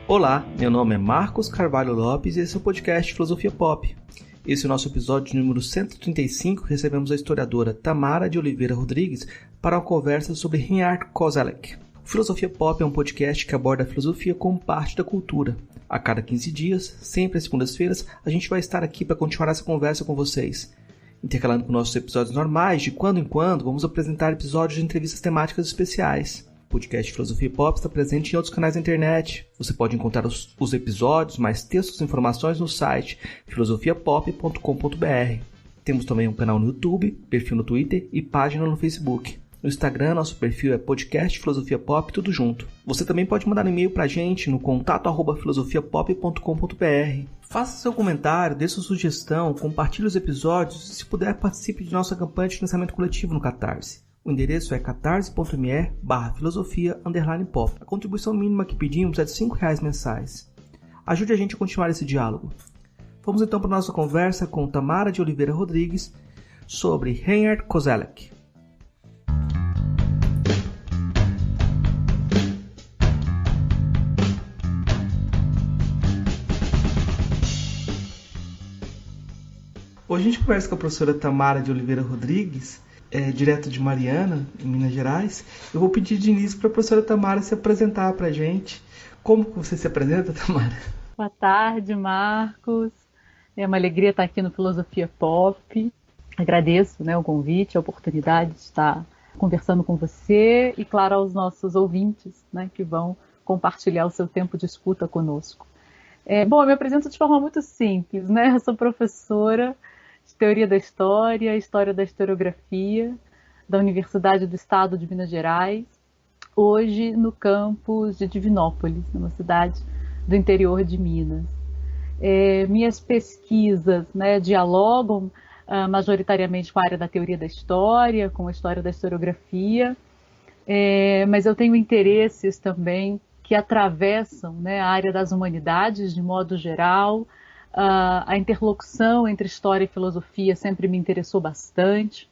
Olá, meu nome é Marcos Carvalho Lopes e esse é o podcast Filosofia Pop. Esse é o nosso episódio número 135, recebemos a historiadora Tamara de Oliveira Rodrigues para uma conversa sobre Reinhard Koselleck. Filosofia Pop é um podcast que aborda a filosofia como parte da cultura. A cada 15 dias, sempre às segundas-feiras, a gente vai estar aqui para continuar essa conversa com vocês. Intercalando com nossos episódios normais, de quando em quando, vamos apresentar episódios de entrevistas temáticas especiais. O podcast Filosofia Pop está presente em outros canais da internet. Você pode encontrar os episódios, mais textos e informações no site filosofiapop.com.br. Temos também um canal no YouTube, perfil no Twitter e página no Facebook. No Instagram, nosso perfil é podcast Filosofia Pop, tudo junto. Você também pode mandar um e-mail pra gente no contato@filosofiapop.com.br. Faça seu comentário, dê sua sugestão, compartilhe os episódios e, se puder, participe de nossa campanha de financiamento coletivo no Catarse. O endereço é catarse.me/filosofia_pop. A contribuição mínima que pedimos é de R$5 mensais. Ajude a gente a continuar esse diálogo. Vamos então para a nossa conversa com Tamara de Oliveira Rodrigues sobre Reinhard Koselleck. Hoje a gente conversa com a professora Tamara de Oliveira Rodrigues, direto de Mariana, em Minas Gerais. Eu vou pedir de início para a professora Tamara se apresentar para a gente. Como que você se apresenta, Tamara? Boa tarde, Marcos. É uma alegria estar aqui no Filosofia Pop. Agradeço, o convite, a oportunidade de estar conversando com você e, claro, aos nossos ouvintes, que vão compartilhar o seu tempo de escuta conosco. Bom, eu me apresento de forma muito simples, Eu sou professora de Teoria da História, História da Historiografia, da Universidade do Estado de Minas Gerais, hoje no campus de Divinópolis, numa cidade do interior de Minas. Minhas pesquisas dialogam majoritariamente com a área da Teoria da História, com a História da Historiografia, mas eu tenho interesses também que atravessam a área das humanidades de modo geral. A interlocução entre história e filosofia sempre me interessou bastante,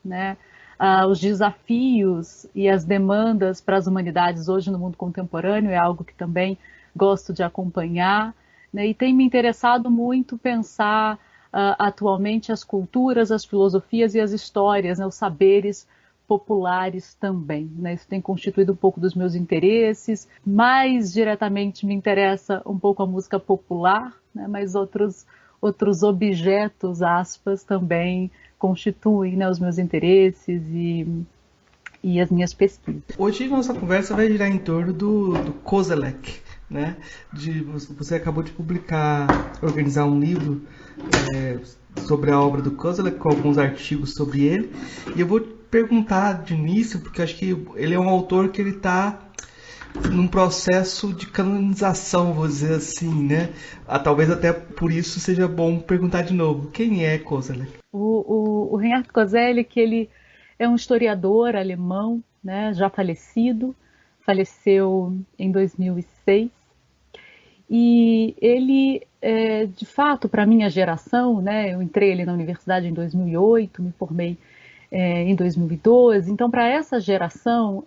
os desafios e as demandas para as humanidades hoje no mundo contemporâneo é algo que também gosto de acompanhar, e tem me interessado muito pensar atualmente as culturas, as filosofias e as histórias, os saberes populares também. Isso tem constituído um pouco dos meus interesses. Mais diretamente me interessa um pouco a música popular, mas outros objetos, aspas, também constituem os meus interesses e as minhas pesquisas. Hoje nossa conversa vai girar em torno do Koselleck, Você acabou de organizar um livro sobre a obra do Koselleck, com alguns artigos sobre ele, e eu vou perguntar de início, porque acho que ele é um autor que ele está num processo de canonização, vou dizer assim, Talvez até por isso seja bom perguntar de novo. Quem é Koselleck? O Reinhard Koselleck, ele é um historiador alemão, já falecido, faleceu em 2006, e ele, de fato, para a minha geração, eu entrei ali na universidade em 2008, me formei em 2012, então para essa geração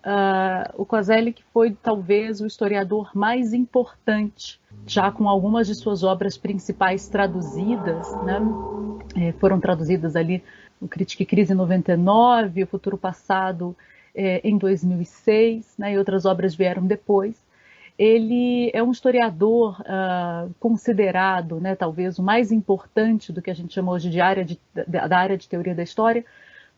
o Koselleck foi talvez o historiador mais importante, já com algumas de suas obras principais traduzidas, foram traduzidas ali o Crítica e Crise em 99, o Futuro Passado em 2006, e outras obras vieram depois. Ele é um historiador considerado, talvez o mais importante do que a gente chama hoje da área de teoria da história,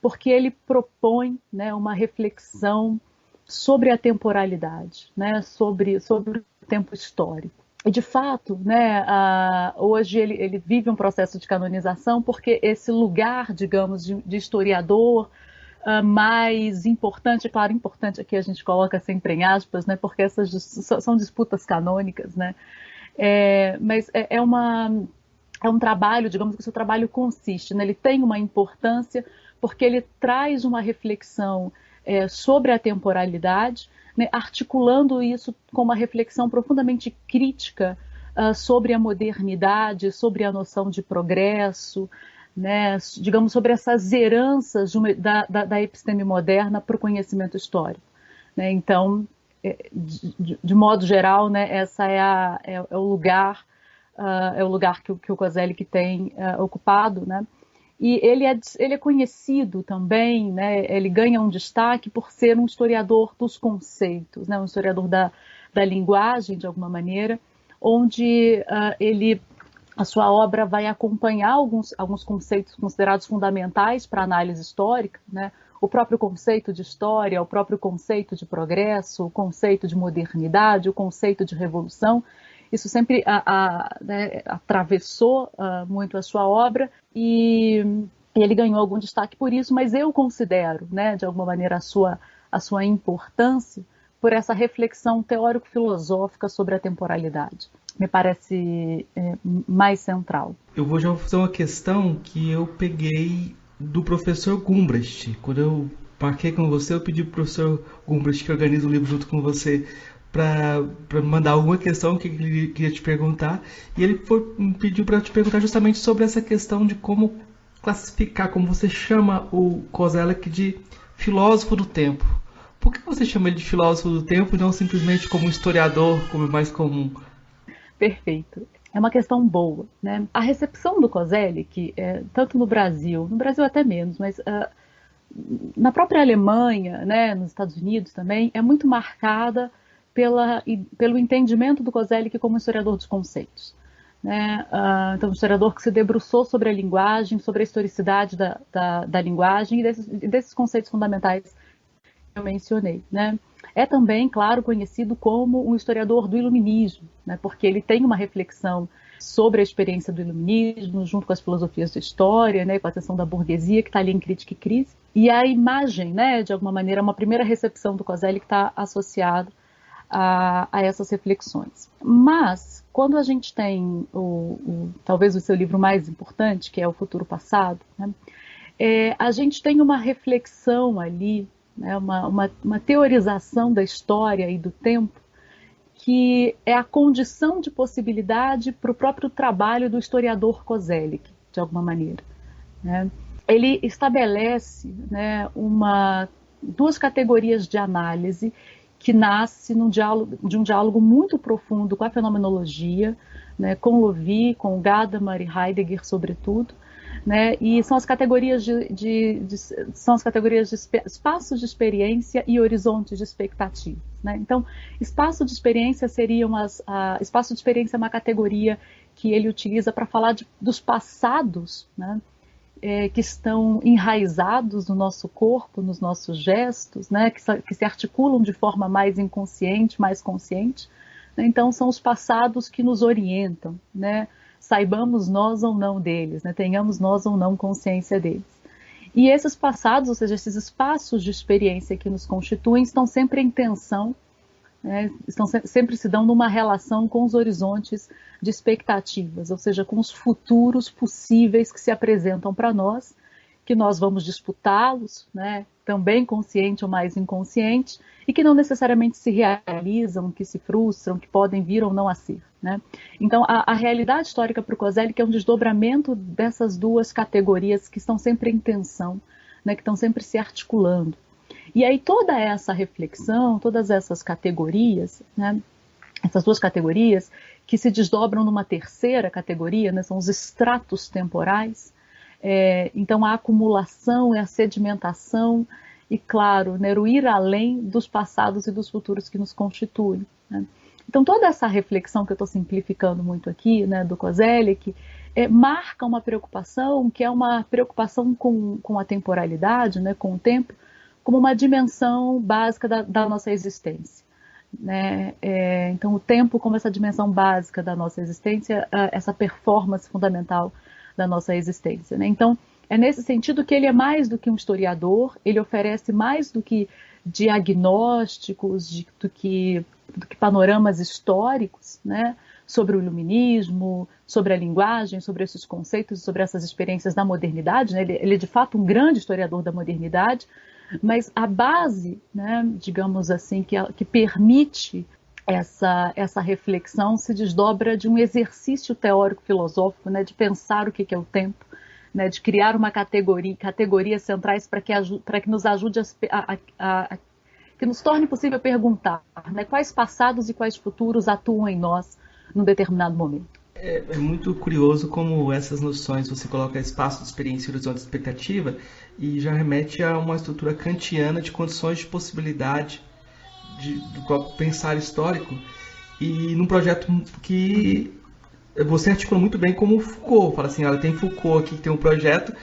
porque ele propõe uma reflexão sobre a temporalidade, sobre o tempo histórico. E, de fato, hoje ele vive um processo de canonização porque esse lugar, digamos, de historiador mais importante, claro, importante aqui a gente coloca sempre em aspas, porque essas são disputas canônicas, mas é um trabalho, digamos que o seu trabalho consiste, ele tem uma importância porque ele traz uma reflexão sobre a temporalidade, articulando isso com uma reflexão profundamente crítica sobre a modernidade, sobre a noção de progresso, digamos, sobre essas heranças da episteme moderna para o conhecimento histórico. Então, de modo geral, né, essa é o lugar, que o Kozelik tem ocupado, né? E ele é conhecido também, né, ele ganha um destaque por ser um historiador dos conceitos, né, um historiador da linguagem, de alguma maneira, onde a sua obra vai acompanhar alguns conceitos considerados fundamentais para a análise histórica, né? O próprio conceito de história, o próprio conceito de progresso, o conceito de modernidade, o conceito de revolução. Isso sempre né, atravessou muito a sua obra e ele ganhou algum destaque por isso, mas eu considero, né, de alguma maneira, a sua importância por essa reflexão teórico-filosófica sobre a temporalidade. Me parece mais central. Eu vou já fazer uma questão que eu peguei do professor Gumbrecht. Quando eu marquei com você, eu pedi para o professor Gumbrecht, que organiza o livro junto com você, para mandar alguma questão que ele queria te perguntar. E ele pediu para te perguntar justamente sobre essa questão de como classificar, como você chama o Koselleck de filósofo do tempo. Por que você chama ele de filósofo do tempo e não simplesmente como historiador, como é mais comum? Perfeito. É uma questão boa, né? A recepção do Koselleck, tanto no Brasil até menos, mas na própria Alemanha, né, nos Estados Unidos também, é muito marcada pelo entendimento do Koselleck como historiador dos conceitos. Né? Então, um historiador que se debruçou sobre a linguagem, sobre a historicidade da linguagem e desses conceitos fundamentais que eu mencionei. Né? É também, claro, conhecido como um historiador do iluminismo, né? Porque ele tem uma reflexão sobre a experiência do iluminismo, junto com as filosofias da história, né, com a seção da burguesia, que está ali em Crítica e Crise. E a imagem, né, de alguma maneira, uma primeira recepção do Koselleck está associada a essas reflexões. Mas, quando a gente tem talvez o seu livro mais importante, que é O Futuro Passado, né, a gente tem uma reflexão ali, né, uma teorização da história e do tempo, que é a condição de possibilidade para o próprio trabalho do historiador Koselleck, de alguma maneira. Né? Ele estabelece, né, duas categorias de análise que nasce de um diálogo muito profundo com a fenomenologia, né, com Lovi, com Gadamer e Heidegger, sobretudo, né, e são as categorias de espaços de experiência e horizontes de expectativa. Né? Então, espaço de experiência espaço de experiência é uma categoria que ele utiliza para falar dos passados, né, que estão enraizados no nosso corpo, nos nossos gestos, né, que se articulam de forma mais inconsciente, mais consciente. Né? Então, são os passados que nos orientam, né? Saibamos nós ou não deles, né? Tenhamos nós ou não consciência deles. E esses passados, ou seja, esses espaços de experiência que nos constituem, estão sempre em tensão, né? Sempre se dão numa relação com os horizontes de expectativas, ou seja, com os futuros possíveis que se apresentam para nós, que nós vamos disputá-los, né? Também consciente ou mais inconsciente, e que não necessariamente se realizam, que se frustram, que podem vir ou não a ser. Né? Então, a realidade histórica para o Koselleck é um desdobramento dessas duas categorias que estão sempre em tensão, né? Que estão sempre se articulando. E aí toda essa reflexão, todas essas categorias, né? Essas duas categorias que se desdobram numa terceira categoria, né? São os estratos temporais. Então a acumulação e a sedimentação e, claro, né, o ir além dos passados e dos futuros que nos constituem. Né? Então toda essa reflexão que eu estou simplificando muito aqui, né, do Koselleck, marca uma preocupação que é uma preocupação com a temporalidade, né, com o tempo, como uma dimensão básica da nossa existência. Né? Então o tempo como essa dimensão básica da nossa existência, essa performance fundamental da nossa existência. Né? Então, é nesse sentido que ele é mais do que um historiador, ele oferece mais do que diagnósticos, do que panoramas históricos, né? Sobre o iluminismo, sobre a linguagem, sobre esses conceitos, sobre essas experiências da modernidade. Né? Ele é, de fato, um grande historiador da modernidade, mas a base, né, digamos assim, que permite essa reflexão se desdobra de um exercício teórico-filosófico, né, de pensar o que é o tempo, né, de criar categorias centrais para que nos ajude que que nos torne possível perguntar, né, quais passados e quais futuros atuam em nós num determinado momento. É muito curioso como essas noções, você coloca espaço de experiência e horizonte de expectativa, e já remete a uma estrutura kantiana de condições de possibilidade do próprio pensar histórico, e num projeto que você articula muito bem como Foucault. Fala assim, olha, tem Foucault aqui que tem um projeto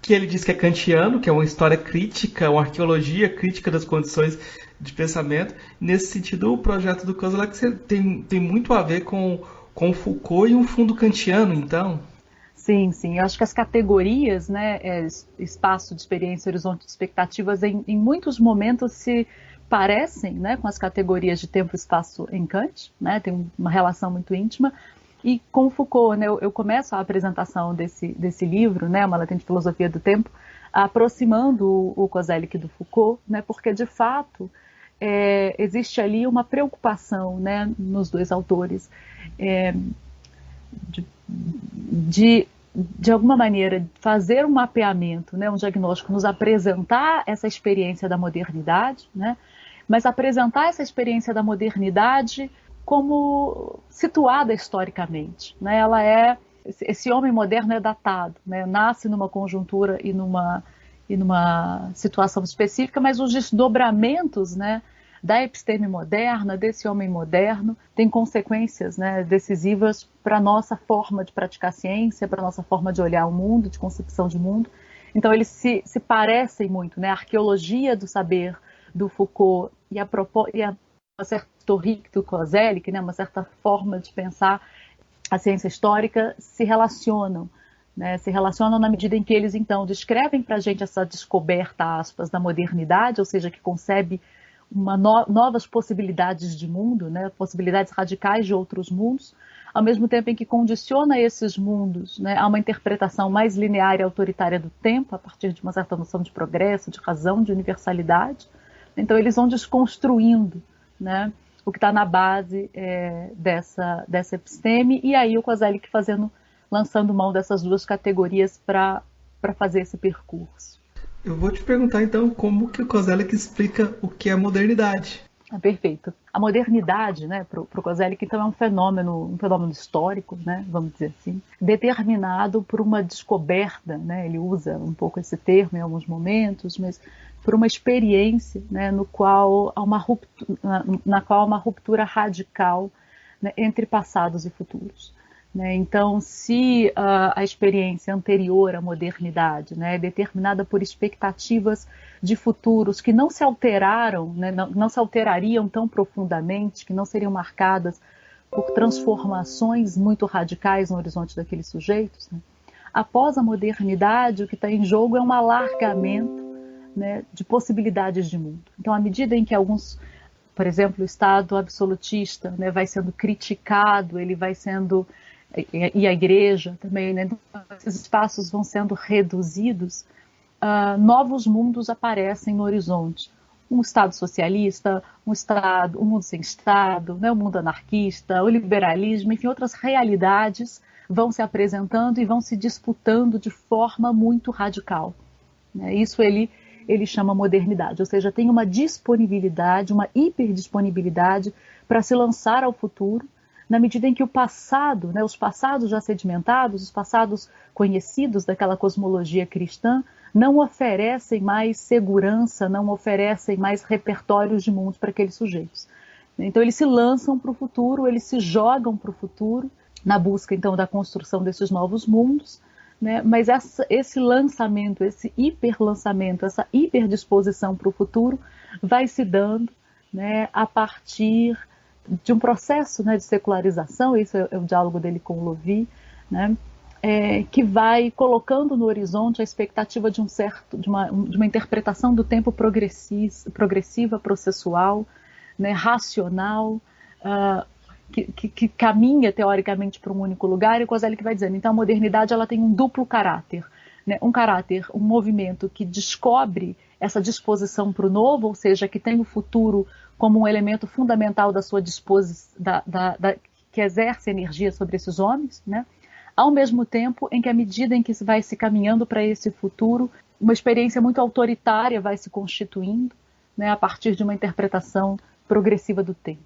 que ele diz que é kantiano, que é uma história crítica, uma arqueologia crítica das condições de pensamento. Nesse sentido, o projeto do Koselleck tem muito a ver com Foucault e um fundo kantiano, então. Sim, sim. Eu acho que as categorias, né, espaço de experiência, horizonte de expectativas, em muitos momentos se parecem, né, com as categorias de tempo e espaço em Kant, né, tem uma relação muito íntima. E com Foucault, né, eu começo a apresentação desse livro, né, Uma Latente Filosofia do Tempo, aproximando o Koselleck do Foucault, né, porque de fato existe ali uma preocupação, né, nos dois autores de alguma maneira fazer um mapeamento, né, um diagnóstico, nos apresentar essa experiência da modernidade, né, mas apresentar essa experiência da modernidade como situada historicamente, né? Esse homem moderno é datado, né? Nasce numa conjuntura e numa situação específica, mas os desdobramentos, né, da episteme moderna, desse homem moderno, tem consequências, né, decisivas para a nossa forma de praticar ciência, para a nossa forma de olhar o mundo, de concepção de mundo. Então eles se parecem muito, né? A arqueologia do saber do Foucault e uma certa historique do Koselleck, né, uma certa forma de pensar a ciência histórica, se relacionam, né, se relacionam na medida em que eles, então, descrevem para a gente essa descoberta, aspas, da modernidade, ou seja, que concebe novas possibilidades de mundo, né, possibilidades radicais de outros mundos, ao mesmo tempo em que condiciona esses mundos, né, a uma interpretação mais linear e autoritária do tempo, a partir de uma certa noção de progresso, de razão, de universalidade. Então, eles vão desconstruindo, né, o que está na base dessa episteme, e aí o Koselleck lançando mão dessas duas categorias para fazer esse percurso. Eu vou te perguntar então como que o Koselleck explica o que é modernidade. Perfeito. A modernidade, né, para o Koselleck, então, é um fenômeno histórico, né, vamos dizer assim, determinado por uma descoberta, né, ele usa um pouco esse termo em alguns momentos, mas por uma experiência, né, na qual há uma ruptura radical, né, entre passados e futuros. Né? Então, se a experiência anterior à modernidade, né, é determinada por expectativas de futuros que não se alteraram, né, não se alterariam tão profundamente, que não seriam marcadas por transformações muito radicais no horizonte daqueles sujeitos, né? Após a modernidade, o que está em jogo é um alargamento, né, de possibilidades de mundo. Então, à medida em que por exemplo, o Estado absolutista, né, vai sendo criticado, ele vai sendo, e a Igreja também, né, esses espaços vão sendo reduzidos, novos mundos aparecem no horizonte. Um Estado socialista, um mundo sem Estado, né, um mundo anarquista, o liberalismo, enfim, outras realidades vão se apresentando e vão se disputando de forma muito radical. Né? Isso ele chama modernidade, ou seja, tem uma disponibilidade, uma hiperdisponibilidade para se lançar ao futuro, na medida em que o passado, né, os passados já sedimentados, os passados conhecidos daquela cosmologia cristã, não oferecem mais segurança, não oferecem mais repertórios de mundo para aqueles sujeitos. Então eles se lançam para o futuro, eles se jogam para o futuro, na busca então da construção desses novos mundos, né? Mas esse lançamento, esse hiperlançamento, essa hiperdisposição para o futuro vai se dando, né, a partir de um processo, né, de secularização, isso é o diálogo dele com o Lovy, né, que vai colocando no horizonte a expectativa de uma interpretação do tempo progressiva, processual, né, racional, que caminha teoricamente para um único lugar, e o Koselleck vai dizendo, então a modernidade ela tem um duplo caráter, né? Um movimento que descobre essa disposição para o novo, ou seja, que tem o futuro como um elemento fundamental da sua disposição, que exerce energia sobre esses homens, né? Ao mesmo tempo em que, à medida em que vai se caminhando para esse futuro, uma experiência muito autoritária vai se constituindo, né, a partir de uma interpretação progressiva do tempo.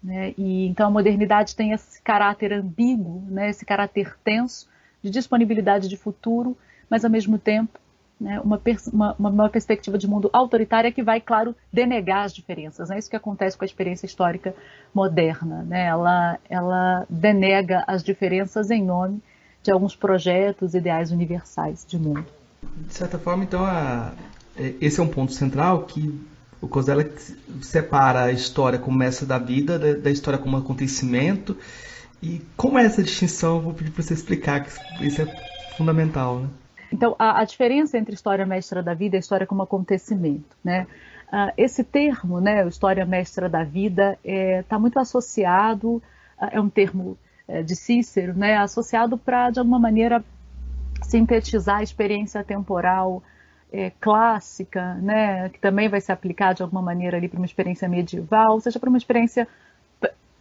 Né? E então a modernidade tem esse caráter ambíguo, né, esse caráter tenso de disponibilidade de futuro, mas ao mesmo tempo, né, uma perspectiva de mundo autoritária que vai, claro, denegar as diferenças. É, né? Isso que acontece com a experiência histórica moderna. Né? Ela denega as diferenças em nome de alguns projetos ideais universais de mundo. De certa forma, então, esse é um ponto central que o Koselleck separa a história como mestra da vida da história como acontecimento. E como é essa distinção? Vou pedir para você explicar, que isso é fundamental, né? Então, a diferença entre história mestra da vida e história como acontecimento, né? Esse termo, né, história mestra da vida, está muito associado, é um termo de Cícero, né, associado para, de alguma maneira, sintetizar a experiência temporal clássica, né, que também vai se aplicar de alguma maneira ali para uma experiência medieval, ou seja, para uma experiência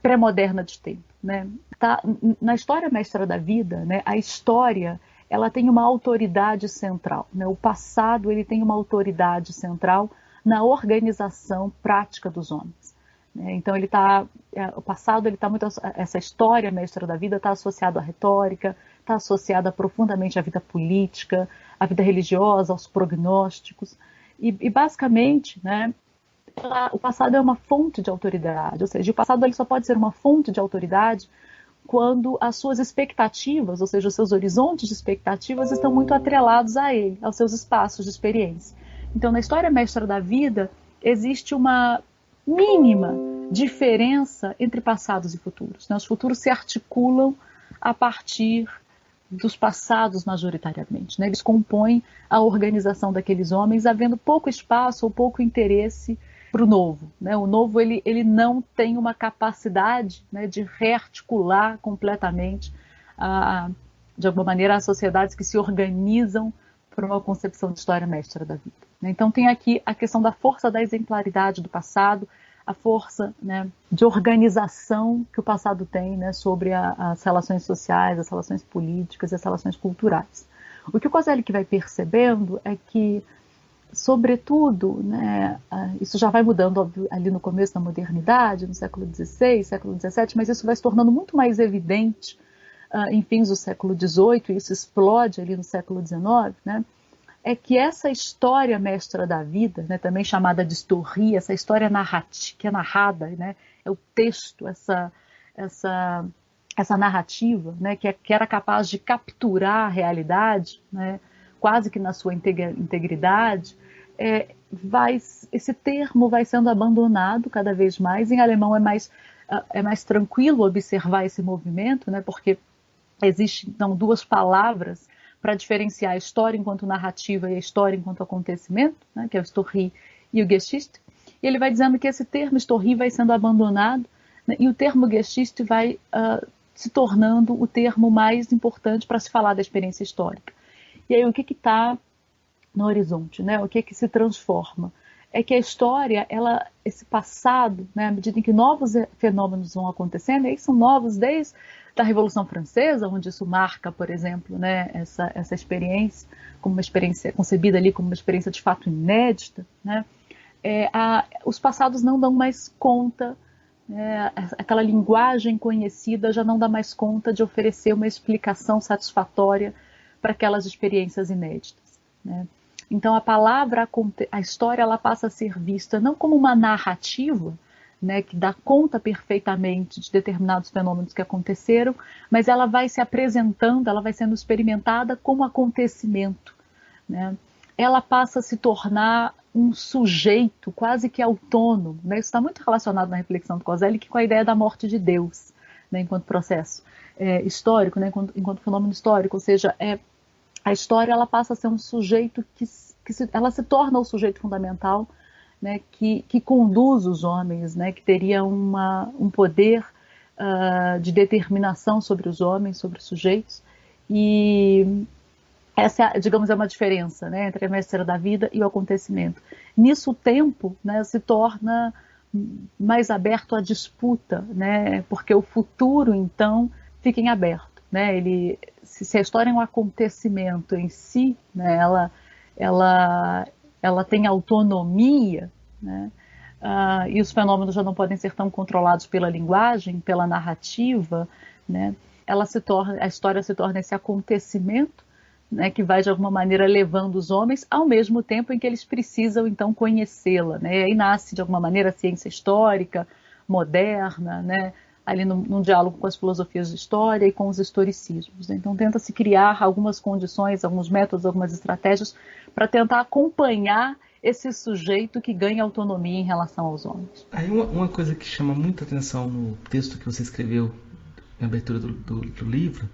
pré-moderna de tempo. Né? Tá, na história mestra da vida, né, a história ela tem uma autoridade central. Né? O passado ele tem uma autoridade central na organização prática dos homens. Né? Então o passado ele tá muito, essa história mestra da vida está associada à retórica, está associada profundamente à vida política, à vida religiosa, aos prognósticos e basicamente, né, o passado é uma fonte de autoridade, ou seja, o passado ele só pode ser uma fonte de autoridade quando as suas expectativas, ou seja, os seus horizontes de expectativas estão muito atrelados a ele, aos seus espaços de experiência. Então, na história mestra da vida, existe uma mínima diferença entre passados e futuros. Né? Os futuros se articulam a partir dos passados majoritariamente. Né? Eles compõem a organização daqueles homens, havendo pouco espaço ou pouco interesse para o novo. Né? O novo ele não tem uma capacidade, né, de rearticular completamente, de alguma maneira, as sociedades que se organizam para uma concepção de história mestra da vida. Né? Então tem aqui a questão da força da exemplaridade do passado, a força, né, de organização que o passado tem, né, sobre as relações sociais, as relações políticas e as relações culturais. O que o Koselleck vai percebendo é que, sobretudo, né, isso já vai mudando óbvio, ali no começo da modernidade, no século XVI, século XVII, mas isso vai se tornando muito mais evidente em fins do século XVIII, e isso explode ali no século XIX, né, é que essa história mestra da vida, né, também chamada de história, essa história que é narrada, né, é o texto, essa narrativa, né, que era capaz de capturar a realidade, né, quase que na sua integridade, esse termo vai sendo abandonado cada vez mais. Em alemão é mais tranquilo observar esse movimento, né, porque existem então, duas palavras para diferenciar a história enquanto narrativa e a história enquanto acontecimento, né, que é o Story e o Geschichte. E ele vai dizendo que esse termo Story vai sendo abandonado, né, e o termo Geschichte vai se tornando o termo mais importante para se falar da experiência histórica. E aí o que está no horizonte, né? O que se transforma? É que a história, esse passado, né, à medida em que novos fenômenos vão acontecendo, e aí são novos desde a Revolução Francesa, onde isso marca, por exemplo, né, essa experiência, como uma experiência concebida ali como uma experiência de fato inédita, né, os passados não dão mais conta, aquela linguagem conhecida já não dá mais conta de oferecer uma explicação satisfatória para aquelas experiências inéditas. Né? Então a história ela passa a ser vista não como uma narrativa, né, que dá conta perfeitamente de determinados fenômenos que aconteceram, mas ela vai se apresentando, ela vai sendo experimentada como acontecimento. Né? Ela passa a se tornar um sujeito quase que autônomo. Né? Isso está muito relacionado na reflexão do Koselleck com a ideia da morte de Deus, né, enquanto processo histórico, né, enquanto fenômeno histórico, ou seja, a história ela passa a ser um sujeito ela se torna o sujeito fundamental, né, que conduz os homens, né, que teria um poder de determinação sobre os homens, sobre os sujeitos, e essa, digamos, é uma diferença, né, entre a mestra da vida e o acontecimento. Nisso o tempo, né, se torna mais aberto à disputa, né, porque o futuro, então, fica em aberto. Né, se a história é um acontecimento em si, né, ela tem autonomia, né? E os fenômenos já não podem ser tão controlados pela linguagem, pela narrativa, né? A história se torna esse acontecimento, né, que vai de alguma maneira levando os homens ao mesmo tempo em que eles precisam então conhecê-la, né? E aí nasce de alguma maneira a ciência histórica moderna, né? Ali num diálogo com as filosofias de história e com os historicismos, né? Então tenta-se criar algumas condições, alguns métodos, algumas estratégias para tentar acompanhar esse sujeito que ganha autonomia em relação aos homens. Aí uma coisa que chama muita atenção no texto que você escreveu na abertura do livro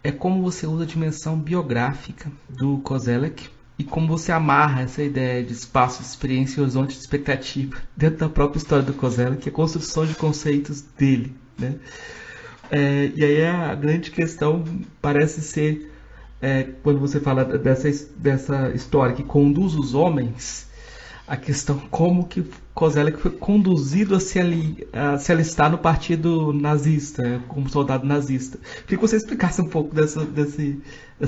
é como você usa a dimensão biográfica do Koselleck e como você amarra essa ideia de espaço, de experiência e horizonte de expectativa dentro da própria história do Koselleck, que é a construção de conceitos dele, né? E aí a grande questão parece ser, quando você fala dessa história que conduz os homens, a questão como que Koselleck foi conduzido a se alistar no partido nazista, como soldado nazista. Queria que você explicasse um pouco dessa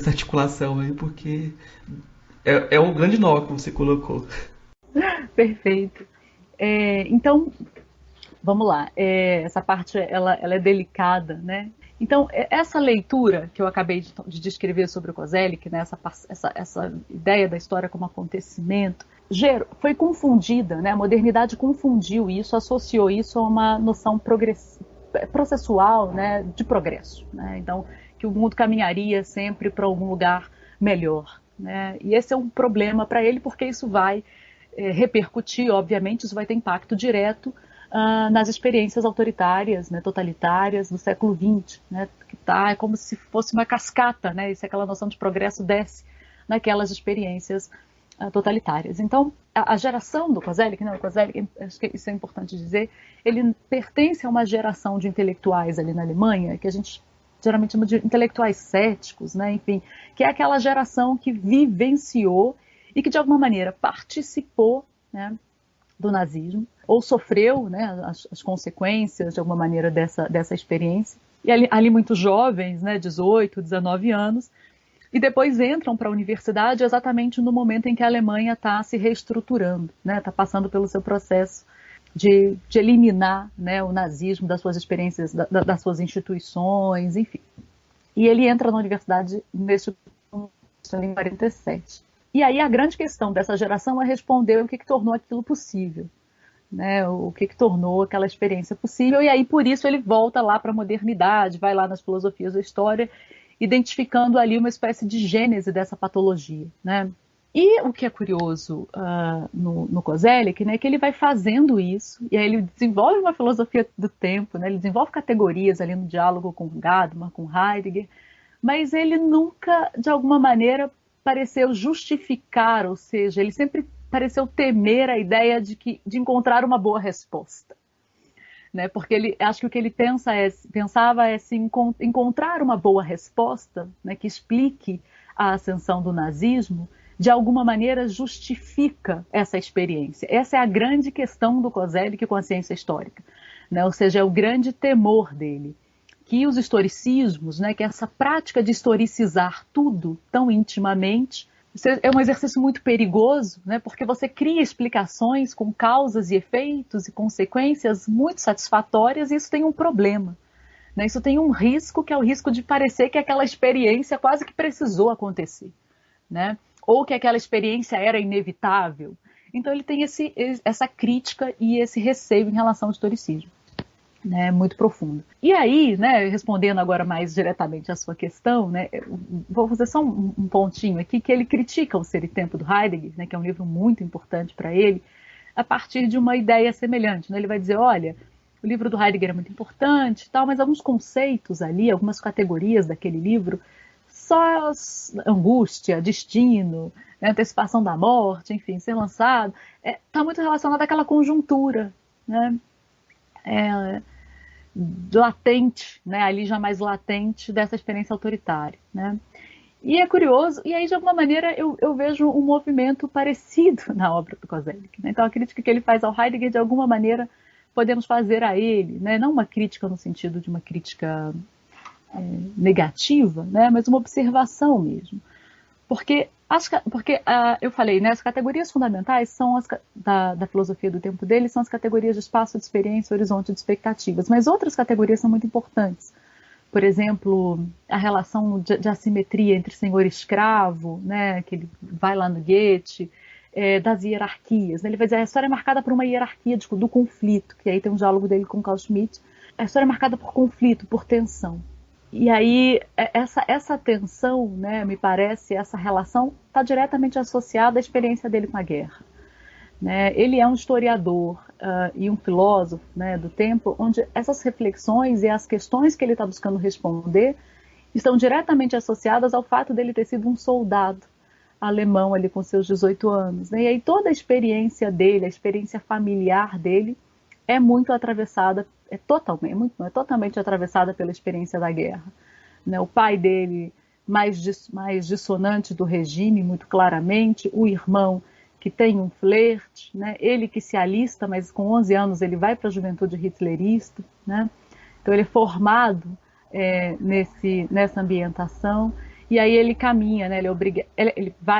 articulação aí, porque é um grande nó que você colocou. Perfeito. Então, vamos lá. Essa parte ela é delicada, né? Então, essa leitura que eu acabei de descrever sobre o Koselleck, né, essa ideia da história como acontecimento, foi confundida, né? A modernidade confundiu isso, associou isso a uma noção processual, né, de progresso, né? Então, que o mundo caminharia sempre para algum lugar melhor, né? E esse é um problema para ele, porque isso vai repercutir, obviamente, isso vai ter impacto direto nas experiências autoritárias, né, totalitárias do século XX, né, que é como se fosse uma cascata, né, e se aquela noção de progresso desce naquelas experiências totalitárias. Então, a geração do Koselleck, né, o Koselleck, acho que isso é importante dizer, ele pertence a uma geração de intelectuais ali na Alemanha, que a gente geralmente chama de intelectuais céticos, né, enfim, que é aquela geração que vivenciou e que de alguma maneira participou, né, do nazismo, ou sofreu, né, as consequências de alguma maneira dessa experiência, e ali muito jovens, né, 18, 19 anos, e depois entram para a universidade exatamente no momento em que a Alemanha está se reestruturando, né, está passando pelo seu processo de eliminar, né, o nazismo das suas experiências, das suas instituições, enfim. E ele entra na universidade em 47. E aí a grande questão dessa geração é responder o que tornou aquilo possível, né? O que tornou aquela experiência possível, e aí por isso ele volta lá para a modernidade, vai lá nas filosofias da história, identificando ali uma espécie de gênese dessa patologia, né? E o que é curioso no Koselleck, né, é que ele vai fazendo isso, e aí ele desenvolve uma filosofia do tempo, né? Ele desenvolve categorias ali no diálogo com Gadamer, com Heidegger, mas ele nunca, de alguma maneira, pareceu justificar, ou seja, ele sempre pareceu temer a ideia de encontrar uma boa resposta, né? Porque acho que o que ele pensava é se encontrar uma boa resposta, né, que explique a ascensão do nazismo, de alguma maneira justifica essa experiência. Essa é a grande questão do Koselleck com a ciência histórica, né? Ou seja, é o grande temor dele, que os historicismos, né, que essa prática de historicizar tudo tão intimamente, é um exercício muito perigoso, né, porque você cria explicações com causas e efeitos e consequências muito satisfatórias, e isso tem um problema, né? Isso tem um risco, que é o risco de parecer que aquela experiência quase que precisou acontecer, né? Ou que aquela experiência era inevitável. Então ele tem essa crítica e esse receio em relação ao historicismo, né, muito profundo. E aí, né, respondendo agora mais diretamente à sua questão, né, vou fazer só um pontinho aqui, que ele critica o Ser e Tempo do Heidegger, né, que é um livro muito importante para ele, a partir de uma ideia semelhante, né? Ele vai dizer, olha, o livro do Heidegger é muito importante, tal, mas alguns conceitos ali, algumas categorias daquele livro, só angústia, destino, né, antecipação da morte, enfim, ser lançado, está muito relacionado àquela conjuntura, né, latente, né, ali já mais latente dessa experiência autoritária, né. E é curioso, e aí de alguma maneira eu vejo um movimento parecido na obra do Koselleck, né? Então a crítica que ele faz ao Heidegger, de alguma maneira, podemos fazer a ele, né? Não uma crítica no sentido de uma crítica negativa, né? Mas uma observação mesmo. Porque Porque eu falei, né, as categorias fundamentais são da filosofia do tempo dele, são as categorias de espaço, de experiência, horizonte de expectativas, mas outras categorias são muito importantes. Por exemplo, a relação de assimetria entre senhor e escravo, né, que ele vai lá no Goethe, das hierarquias. Né, ele vai dizer a história é marcada por uma hierarquia do conflito, que aí tem um diálogo dele com Carl Schmitt. A história é marcada por conflito, por tensão. E aí, essa tensão, né, me parece, essa relação está diretamente associada à experiência dele com a guerra. Né? Ele é um historiador e um filósofo, né, do tempo, onde essas reflexões e as questões que ele está buscando responder estão diretamente associadas ao fato dele ter sido um soldado alemão ali com seus 18 anos. Né? E aí toda a experiência dele, a experiência familiar dele, é muito atravessada, é totalmente atravessada pela experiência da guerra. Né? O pai dele, mais dissonante do regime, muito claramente, o irmão que tem um flerte, né? Ele que se alista, mas com 11 anos ele vai para a juventude hitlerista. Né? Então ele é formado nessa ambientação, e aí ele caminha, né?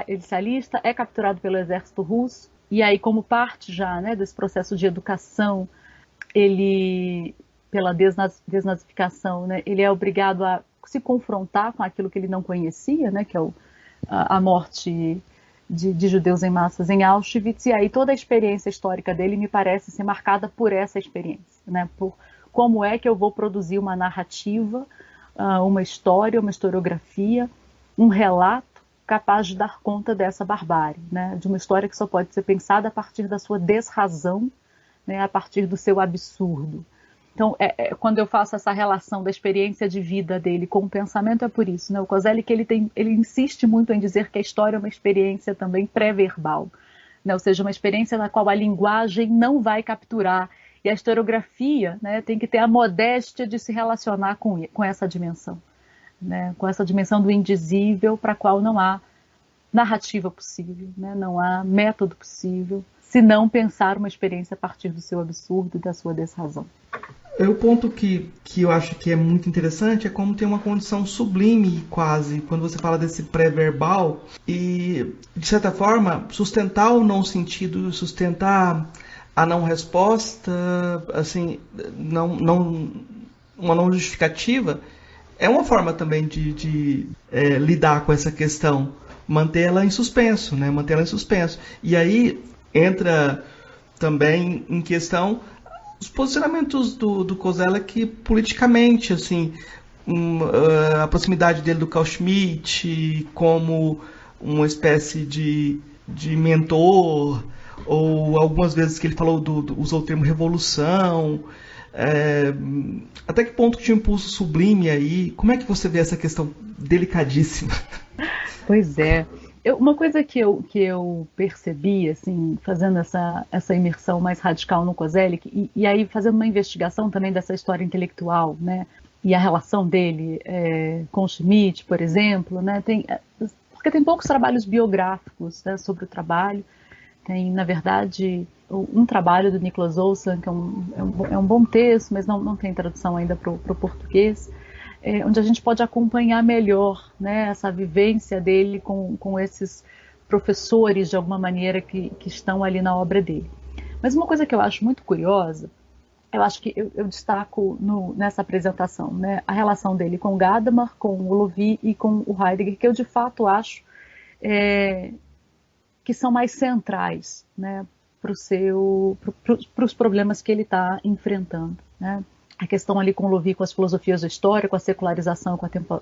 Ele se alista, é capturado pelo exército russo, e aí como parte já, né, desse processo de educação, ele, pela desnazificação, né, ele é obrigado a se confrontar com aquilo que ele não conhecia, né, que é a morte de judeus em massas em Auschwitz, e aí toda a experiência histórica dele me parece ser marcada por essa experiência, né, por como é que eu vou produzir uma narrativa, uma história, uma historiografia, um relato capaz de dar conta dessa barbárie, né, de uma história que só pode ser pensada a partir da sua desrazão, né, a partir do seu absurdo. Então, quando eu faço essa relação da experiência de vida dele com o pensamento, é por isso. Né? O Koselleck ele insiste muito em dizer que a história é uma experiência também pré-verbal, né? Ou seja, uma experiência na qual a linguagem não vai capturar. E a historiografia, né, tem que ter a modéstia de se relacionar com essa dimensão, né? Com essa dimensão do indizível, para a qual não há narrativa possível, né? Não há método possível, se não pensar uma experiência a partir do seu absurdo e da sua desrazão. O ponto que eu acho que é muito interessante é como tem uma condição sublime, quase, quando você fala desse pré-verbal, e, de certa forma, sustentar o não sentido, sustentar a não resposta, assim, uma não justificativa, é uma forma também de lidar com essa questão, mantê-la em suspenso, né? Mantê-la em suspenso. E aí entra também em questão os posicionamentos do Koselleck politicamente, assim, a proximidade dele do Carl Schmitt como uma espécie de mentor, ou algumas vezes que ele falou usou o termo revolução. Até que ponto que tinha um impulso sublime aí? Como é que você vê essa questão delicadíssima? Pois é. Uma coisa que eu percebi, assim, fazendo essa imersão mais radical no Koselleck, e aí fazendo uma investigação também dessa história intelectual, né, e a relação dele com Schmitt, por exemplo, né, porque tem poucos trabalhos biográficos, né, sobre o trabalho. Tem, na verdade, um trabalho do Nicholas Olson, que é um bom texto, mas não tem tradução ainda para o português, onde a gente pode acompanhar melhor, né, essa vivência dele com esses professores, de alguma maneira, que estão ali na obra dele. Mas uma coisa que eu acho muito curiosa, eu acho que eu destaco nessa apresentação, né, a relação dele com Gadamer, com o Louvi e com o Heidegger, que eu de fato acho que são mais centrais, né, para os problemas que ele está enfrentando, né? A questão ali com o Louvi, com as filosofias da história, com a secularização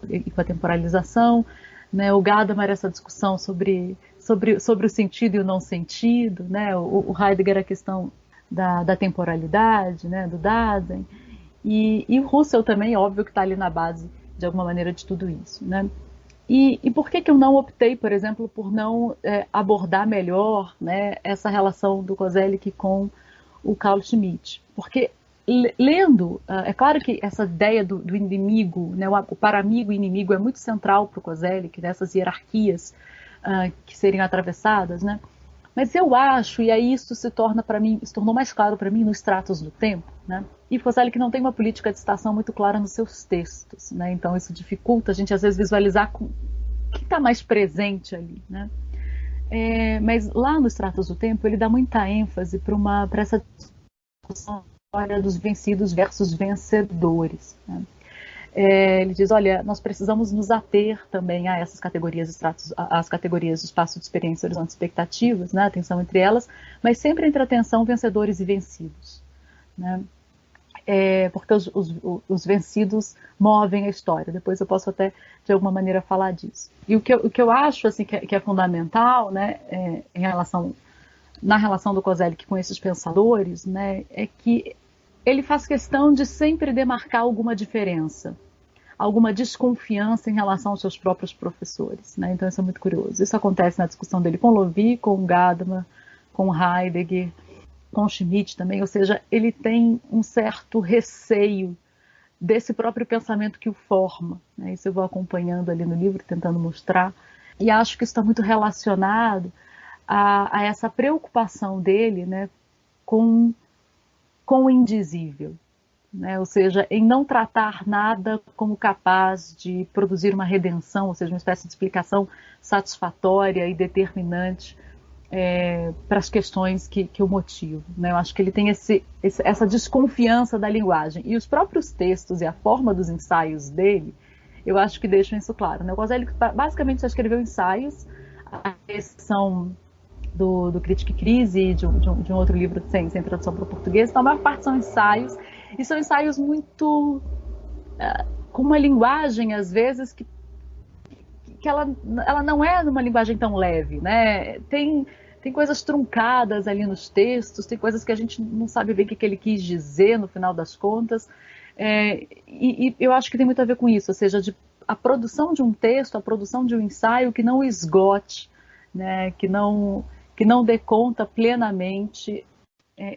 e com a temporalização, né? O Gadamer, essa discussão sobre o sentido e o não sentido, né? O Heidegger, a questão da temporalidade, né? Do Dasein, e o Husserl também, óbvio que está ali na base, de alguma maneira, de tudo isso, né? E por que eu não optei, por exemplo, por não abordar melhor, né, essa relação do Koselleck com o Carl Schmitt? Porque lendo, é claro que essa ideia do inimigo, né, o para-amigo e inimigo é muito central para o Koselleck, nessas hierarquias que seriam atravessadas, né? Mas eu acho, e aí isso se tornou mais claro para mim no Stratos do Tempo, né? E Koselleck não tem uma política de citação muito clara nos seus textos, né? Então isso dificulta a gente às vezes visualizar que está mais presente ali, né? Mas lá nos Tratos do Tempo ele dá muita ênfase para essa discussão dos vencidos versus vencedores, né? Ele diz, olha, nós precisamos nos ater também a essas categorias, as categorias do espaço de experiência, horizonte e expectativas, né, a tensão entre elas, mas sempre entre a tensão vencedores e vencidos, né? Porque os vencidos movem a história. Depois eu posso até, de alguma maneira, falar disso. E o que eu acho assim, que é fundamental, né, na relação do Koselleck com esses pensadores, né, é que ele faz questão de sempre demarcar alguma diferença, alguma desconfiança em relação aos seus próprios professores, né? Então isso é muito curioso. Isso acontece na discussão dele com Lovi, com Gadamer, com Heidegger, com Schmitt também, ou seja, ele tem um certo receio desse próprio pensamento que o forma, né? Isso eu vou acompanhando ali no livro, tentando mostrar, e acho que isso está muito relacionado a essa preocupação dele, né, com o indizível, né? Ou seja, em não tratar nada como capaz de produzir uma redenção, ou seja, uma espécie de explicação satisfatória e determinante para as questões que o motivam, né? Eu acho que ele tem essa desconfiança da linguagem. E os próprios textos e a forma dos ensaios dele, eu acho que deixam isso claro, né? O Koselleck basicamente já escreveu ensaios, a exceção do Crítica e Crise e de um outro livro sem tradução para o português. Então a maior parte são ensaios, e são ensaios muito com uma linguagem às vezes que ela não é uma linguagem tão leve, né? Tem coisas truncadas ali nos textos, tem coisas que a gente não sabe bem o que ele quis dizer no final das contas, e eu acho que tem muito a ver com isso, ou seja, a produção de um texto, a produção de um ensaio que não esgote, né? Que não dê conta plenamente.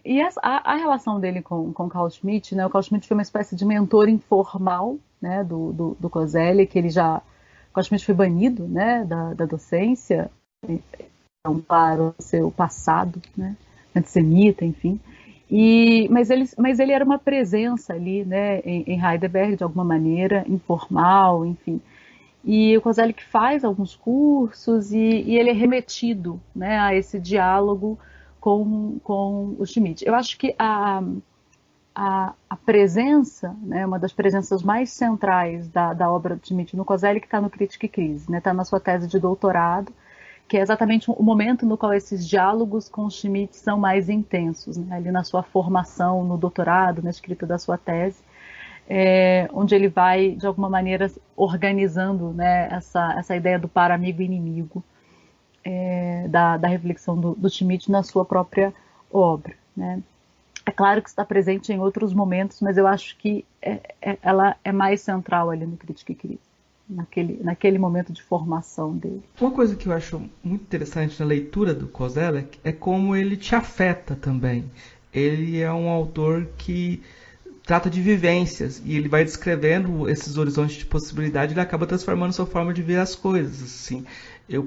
E a relação dele com Carl Schmitt, né? O Carl Schmitt foi uma espécie de mentor informal, né, do Koselleck, que Carl Schmitt foi banido, né, da docência, então, para o seu passado, né, antissemita, enfim. Mas ele era uma presença ali, né, em Heidelberg, de alguma maneira, informal, enfim. E o Koselleck faz alguns cursos e ele é remetido, né, a esse diálogo com o Schmitt. Eu acho que a presença, né, uma das presenças mais centrais da obra do Schmitt no Koselleck está no Crítica e Crise, né, está na sua tese de doutorado, que é exatamente o momento no qual esses diálogos com o Schmitt são mais intensos, né, ali na sua formação, no doutorado, na escrita da sua tese, onde ele vai, de alguma maneira, organizando, né, essa ideia do par amigo e inimigo, da reflexão do Schmitt na sua própria obra, né. É claro que está presente em outros momentos, mas eu acho que ela é mais central ali no Crítica e Crise, naquele momento de formação dele. Uma coisa que eu acho muito interessante na leitura do Koselleck é como ele te afeta também. Ele é um autor que trata de vivências e ele vai descrevendo esses horizontes de possibilidade, ele acaba transformando sua forma de ver as coisas. Assim,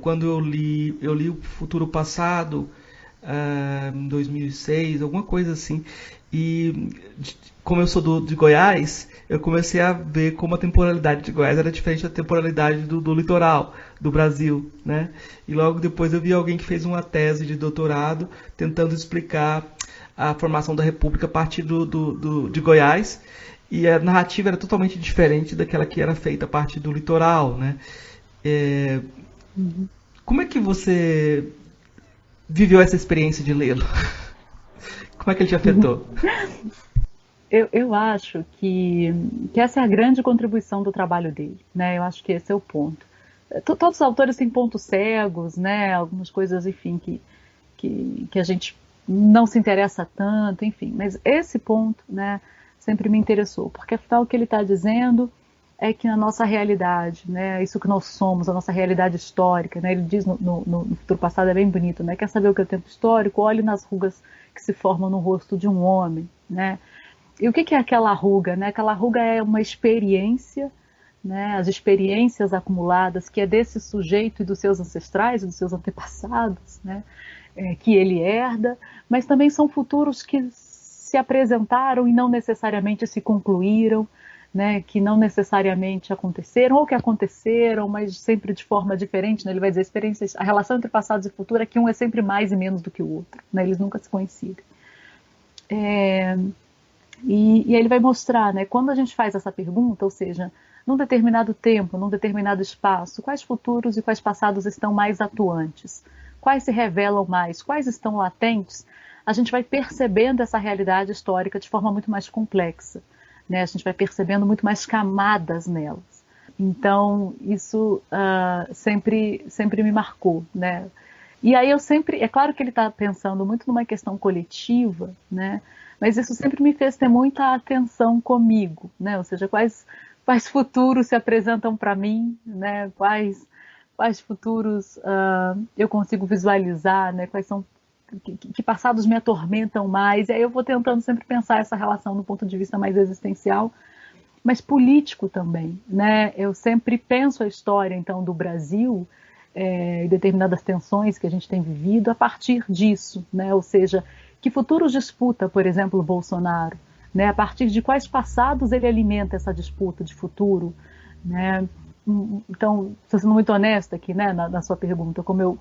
quando eu li O Futuro Passado, em 2006, alguma coisa assim, e como eu sou de Goiás, eu comecei a ver como a temporalidade de Goiás era diferente da temporalidade do litoral do Brasil, né? E logo depois eu vi alguém que fez uma tese de doutorado tentando explicar a formação da República a partir de Goiás, e a narrativa era totalmente diferente daquela que era feita a partir do litoral, né? Como é que você viveu essa experiência de lê-lo? Como é que ele te afetou? Eu acho que essa é a grande contribuição do trabalho dele, né? Eu acho que esse é o ponto. Todos os autores têm pontos cegos, né? Algumas coisas, enfim, que a gente não se interessa tanto, enfim. Mas esse ponto, né, sempre me interessou, porque afinal o que ele está dizendo é que na nossa realidade, né, isso que nós somos, a nossa realidade histórica, né, ele diz no Futuro Passado, é bem bonito, né, quer saber o que é o tempo histórico? Olhe nas rugas que se formam no rosto de um homem, né? E o que é aquela ruga, né? Aquela ruga é uma experiência, né, as experiências acumuladas que é desse sujeito e dos seus ancestrais e dos seus antepassados, né, que ele herda, mas também são futuros que se apresentaram e não necessariamente se concluíram, né, que não necessariamente aconteceram, ou que aconteceram, mas sempre de forma diferente, né? Ele vai dizer, experiências, a relação entre passados e futuro é que um é sempre mais e menos do que o outro, né? Eles nunca se coincidem. E aí ele vai mostrar, né, quando a gente faz essa pergunta, ou seja, num determinado tempo, num determinado espaço, quais futuros e quais passados estão mais atuantes? Quais se revelam mais? Quais estão latentes? A gente vai percebendo essa realidade histórica de forma muito mais complexa, né? A gente vai percebendo muito mais camadas nelas. Então, isso sempre me marcou, né? E aí eu sempre, é claro que ele está pensando muito numa questão coletiva, né? Mas isso sempre me fez ter muita atenção comigo, né? Ou seja, quais futuros se apresentam para mim, né? Quais futuros eu consigo visualizar, né? Quais são que passados me atormentam mais? E aí eu vou tentando sempre pensar essa relação do ponto de vista mais existencial, mas político também, né? Eu sempre penso a história então do Brasil e determinadas tensões que a gente tem vivido a partir disso, né? Ou seja, que futuros disputa, por exemplo, o Bolsonaro, né? A partir de quais passados ele alimenta essa disputa de futuro, né? Então, estou sendo muito honesta aqui, né, na sua pergunta, como eu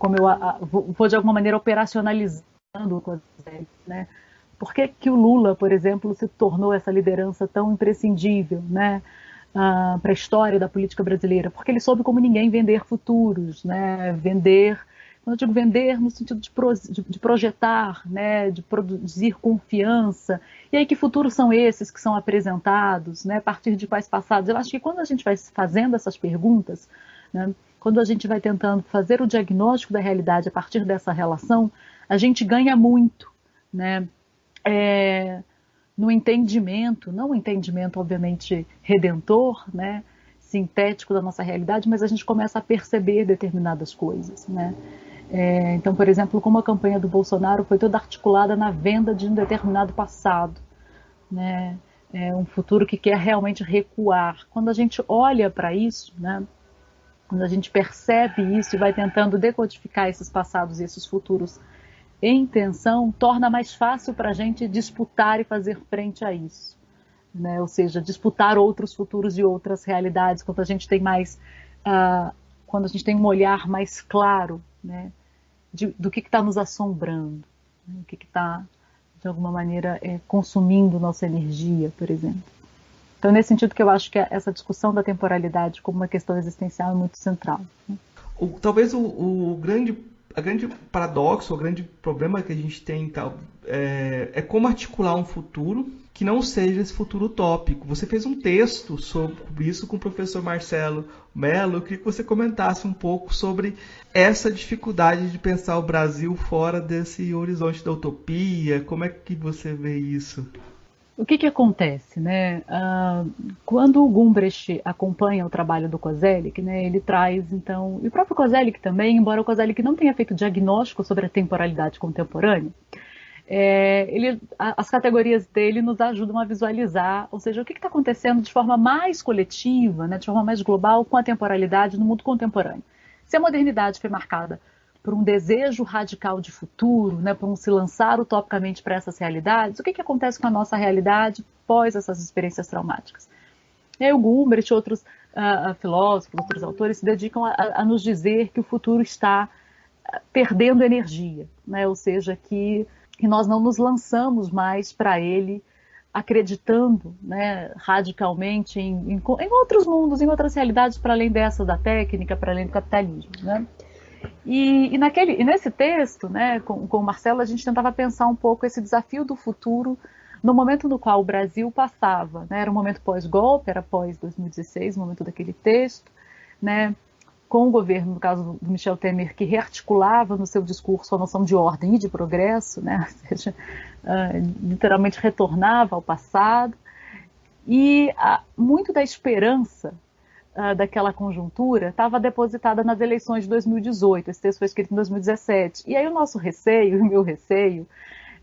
vou de alguma maneira operacionalizando o Coselli, né? Por que que o Lula, por exemplo, se tornou essa liderança tão imprescindível, né, para a história da política brasileira? Porque ele soube como ninguém vender futuros, né? Vender, quando eu digo vender no sentido de projetar, né, de produzir confiança. E aí que futuros são esses que são apresentados, né, a partir de quais passados? Eu acho que quando a gente vai fazendo essas perguntas, né, quando a gente vai tentando fazer o diagnóstico da realidade a partir dessa relação, a gente ganha muito, né? No entendimento, não um entendimento obviamente redentor, né, sintético da nossa realidade, mas a gente começa a perceber determinadas coisas, né? Então, por exemplo, como a campanha do Bolsonaro foi toda articulada na venda de um determinado passado, né? Um futuro que quer realmente recuar. Quando a gente olha para isso, né? Quando a gente percebe isso e vai tentando decodificar esses passados e esses futuros em tensão, torna mais fácil para a gente disputar e fazer frente a isso, né? Ou seja, disputar outros futuros e outras realidades, quando a gente tem mais, quando a gente tem um olhar mais claro, né, do que está nos assombrando, né, o que está, de alguma maneira, consumindo nossa energia, por exemplo. Então, nesse sentido que eu acho que essa discussão da temporalidade como uma questão existencial é muito central, né? Talvez o grande paradoxo, o grande problema que a gente tem é como articular um futuro que não seja esse futuro utópico. Você fez um texto sobre isso com o professor Marcelo Mello. Eu queria que você comentasse um pouco sobre essa dificuldade de pensar o Brasil fora desse horizonte da utopia. Como é que você vê isso? O que acontece, né? Quando o Gumbrecht acompanha o trabalho do Koselleck, né, ele traz, então, e o próprio Koselleck também, embora o Koselleck não tenha feito diagnóstico sobre a temporalidade contemporânea, as categorias dele nos ajudam a visualizar, ou seja, o que está acontecendo de forma mais coletiva, né, de forma mais global com a temporalidade no mundo contemporâneo. Se a modernidade foi marcada por um desejo radical de futuro, né, por um se lançar utopicamente para essas realidades, o que acontece com a nossa realidade pós essas experiências traumáticas? E aí o Gumbrecht e outros filósofos, outros autores se dedicam a nos dizer que o futuro está perdendo energia, né, ou seja, que nós não nos lançamos mais para ele acreditando, né, radicalmente em outros mundos, em outras realidades para além dessa da técnica, para além do capitalismo, né? E nesse texto, né, com o Marcelo, a gente tentava pensar um pouco esse desafio do futuro no momento no qual o Brasil passava, né? Era um momento pós-golpe, era pós-2016, o momento daquele texto, né, com o governo, no caso do Michel Temer, que rearticulava no seu discurso a noção de ordem e de progresso, né? Ou seja, literalmente retornava ao passado, e muito da esperança daquela conjuntura estava depositada nas eleições de 2018. Esse texto foi escrito em 2017. E aí o nosso receio, o meu receio,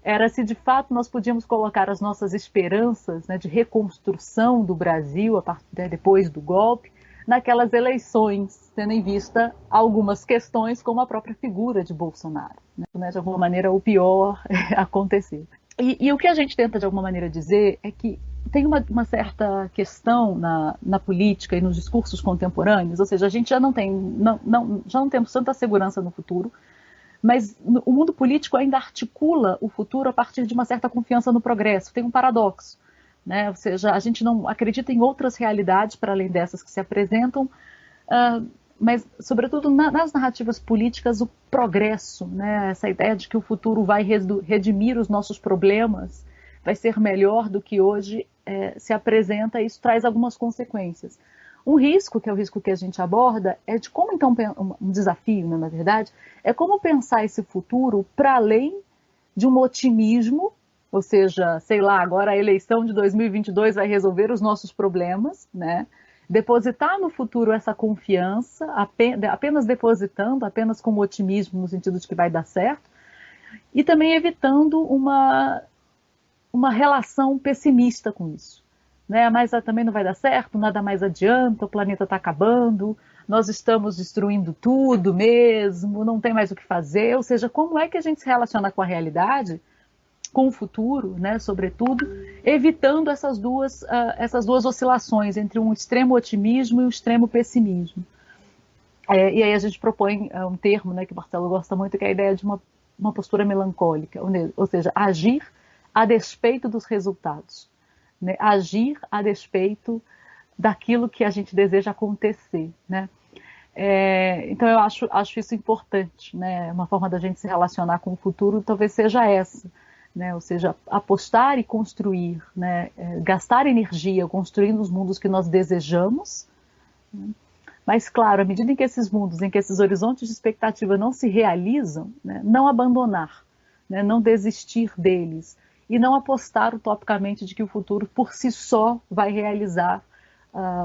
era se de fato nós podíamos colocar as nossas esperanças, né, de reconstrução do Brasil depois do golpe naquelas eleições, tendo em vista algumas questões como a própria figura de Bolsonaro, né, de alguma maneira o pior acontecer. E o que a gente tenta de alguma maneira dizer é que tem uma certa questão na política e nos discursos contemporâneos, ou seja, a gente já não temos tanta segurança no futuro, mas o mundo político ainda articula o futuro a partir de uma certa confiança no progresso. Tem um paradoxo, né? Ou seja, a gente não acredita em outras realidades para além dessas que se apresentam, mas, sobretudo, nas narrativas políticas, o progresso, né? Essa ideia de que o futuro vai redimir os nossos problemas, vai ser melhor do que hoje se apresenta, e isso traz algumas consequências. Um risco, que é o risco que a gente aborda, é de como, então, um desafio, né, na verdade, é como pensar esse futuro para além de um otimismo, ou seja, sei lá, agora a eleição de 2022 vai resolver os nossos problemas, né? Depositar no futuro essa confiança, apenas depositando, apenas com otimismo, no sentido de que vai dar certo, e também evitando uma relação pessimista com isso. Né? Mas também não vai dar certo, nada mais adianta, o planeta está acabando, nós estamos destruindo tudo mesmo, não tem mais o que fazer. Ou seja, como é que a gente se relaciona com a realidade, com o futuro, né, sobretudo, evitando essas duas oscilações entre um extremo otimismo e um extremo pessimismo. E aí a gente propõe um termo, né, que o Marcelo gosta muito, que é a ideia de uma postura melancólica, ou seja, agir a despeito dos resultados, né? Agir a despeito daquilo que a gente deseja acontecer, né? Então eu acho isso importante, né? Uma forma da gente se relacionar com o futuro talvez seja essa, né? Ou seja, apostar e construir, né? Gastar energia construindo os mundos que nós desejamos, né? Mas, claro, à medida em que esses mundos, em que esses horizontes de expectativa não se realizam, né? Não abandonar, né? Não desistir deles, e não apostar utopicamente de que o futuro por si só vai realizar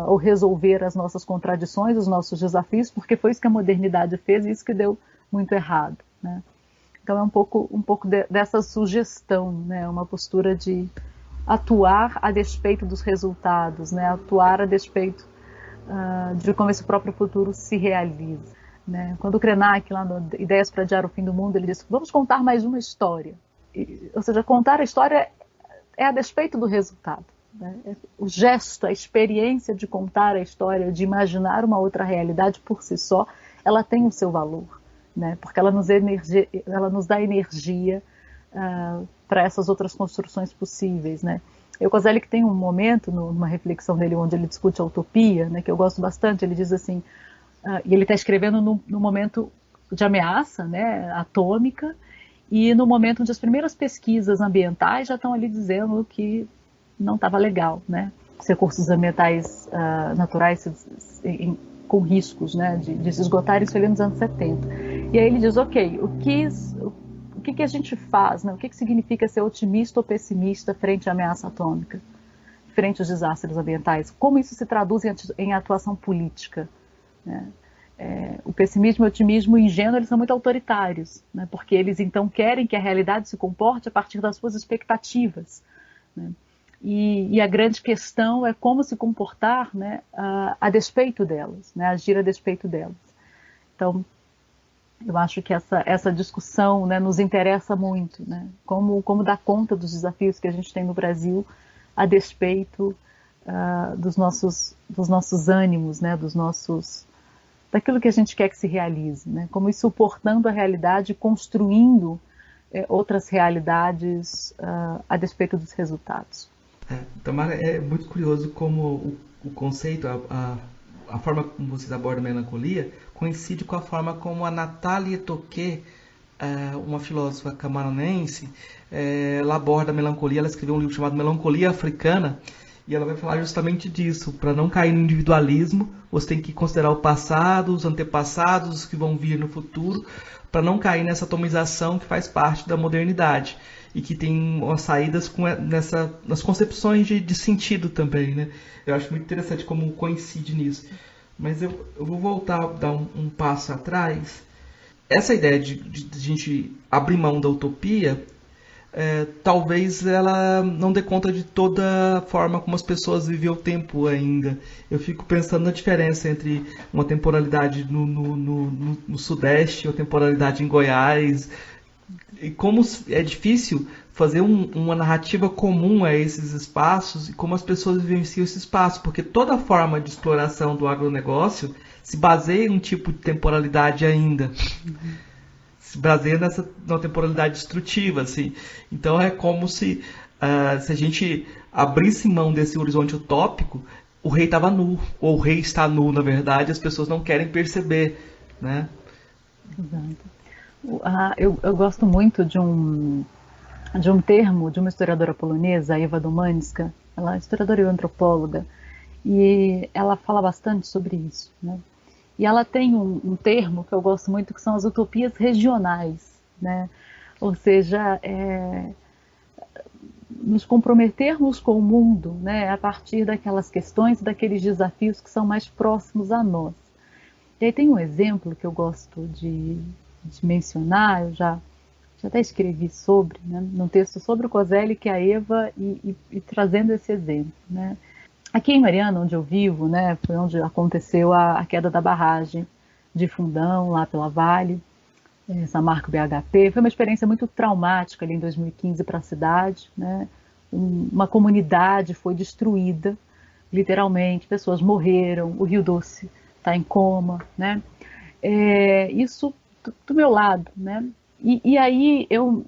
ou resolver as nossas contradições, os nossos desafios, porque foi isso que a modernidade fez e isso que deu muito errado, né? Então é um pouco dessa sugestão, né? Uma postura de atuar a despeito dos resultados, né? Atuar a despeito de como esse próprio futuro se realiza, né? Quando o Krenak, lá no Ideias para Adiar o Fim do Mundo, ele disse: vamos contar mais uma história. Ou seja, contar a história é a despeito do resultado, né? O gesto, a experiência de contar a história, de imaginar uma outra realidade por si só, ela tem o seu valor, né? Porque ela nos dá energia para essas outras construções possíveis, né? O Koselleck tem um momento, numa reflexão dele, onde ele discute a utopia, né, que eu gosto bastante. Ele diz assim, e ele está escrevendo no momento de ameaça, né, atômica, e no momento onde as primeiras pesquisas ambientais já estão ali dizendo que não estava legal, né? Os recursos ambientais naturais com riscos, né, de se esgotarem. Isso ali nos anos 70. E aí ele diz, ok, o que a gente faz, né? O que significa ser otimista ou pessimista frente à ameaça atômica, frente aos desastres ambientais? Como isso se traduz em atuação política, né? O pessimismo e o otimismo ingênuo, eles são muito autoritários, né? Porque eles então querem que a realidade se comporte a partir das suas expectativas, né? E a grande questão é como se comportar, né, a despeito delas, né? Agir a despeito delas. Então, eu acho que essa discussão, né, nos interessa muito, né? Como dar conta dos desafios que a gente tem no Brasil a despeito dos nossos ânimos, né? Daquilo que a gente quer que se realize, né? Como ir suportando a realidade, construindo outras realidades a despeito dos resultados. Tamara, é muito curioso como o conceito, a forma como vocês abordam a melancolia coincide com a forma como a Nathalie Tocqué, uma filósofa camaronense, ela aborda a melancolia. Ela escreveu um livro chamado Melancolia Africana, e ela vai falar justamente disso. Para não cair no individualismo, você tem que considerar o passado, os antepassados, os que vão vir no futuro, para não cair nessa atomização que faz parte da modernidade e que tem umas saídas nas concepções de sentido também, né? Eu acho muito interessante como coincide nisso. Mas eu vou voltar, dar um passo atrás. Essa ideia de a gente abrir mão da utopia, talvez ela não dê conta de toda a forma como as pessoas vivem o tempo ainda. Eu fico pensando na diferença entre uma temporalidade no Sudeste, ou temporalidade em Goiás, E como é difícil fazer uma narrativa comum a esses espaços e como as pessoas vivenciam esse espaço, porque toda forma de exploração do agronegócio se baseia em um tipo de temporalidade ainda. Se baseia na temporalidade destrutiva, assim. Então é como se a gente abrisse mão desse horizonte utópico, o rei estava nu, ou o rei está nu, na verdade, as pessoas não querem perceber, né? Exato. Eu gosto muito de um termo de uma historiadora polonesa, a Ewa Domańska. Ela é historiadora e antropóloga, e ela fala bastante sobre isso, né? E ela tem um termo que eu gosto muito, que são as utopias regionais, né? Ou seja, nos comprometermos com o mundo, né, a partir daquelas questões, daqueles desafios que são mais próximos a nós. E aí tem um exemplo que eu gosto de mencionar, eu já até escrevi sobre, né, num texto sobre o Kozelek, que é a Ewa, e trazendo esse exemplo, né. Aqui em Mariana, onde eu vivo, né, foi onde aconteceu a queda da barragem de Fundão, lá pela Vale, Samarco BHP. Foi uma experiência muito traumática ali em 2015 para a cidade, né. Uma comunidade foi destruída, literalmente, pessoas morreram, o Rio Doce está em coma, né. Isso do meu lado, né. E aí eu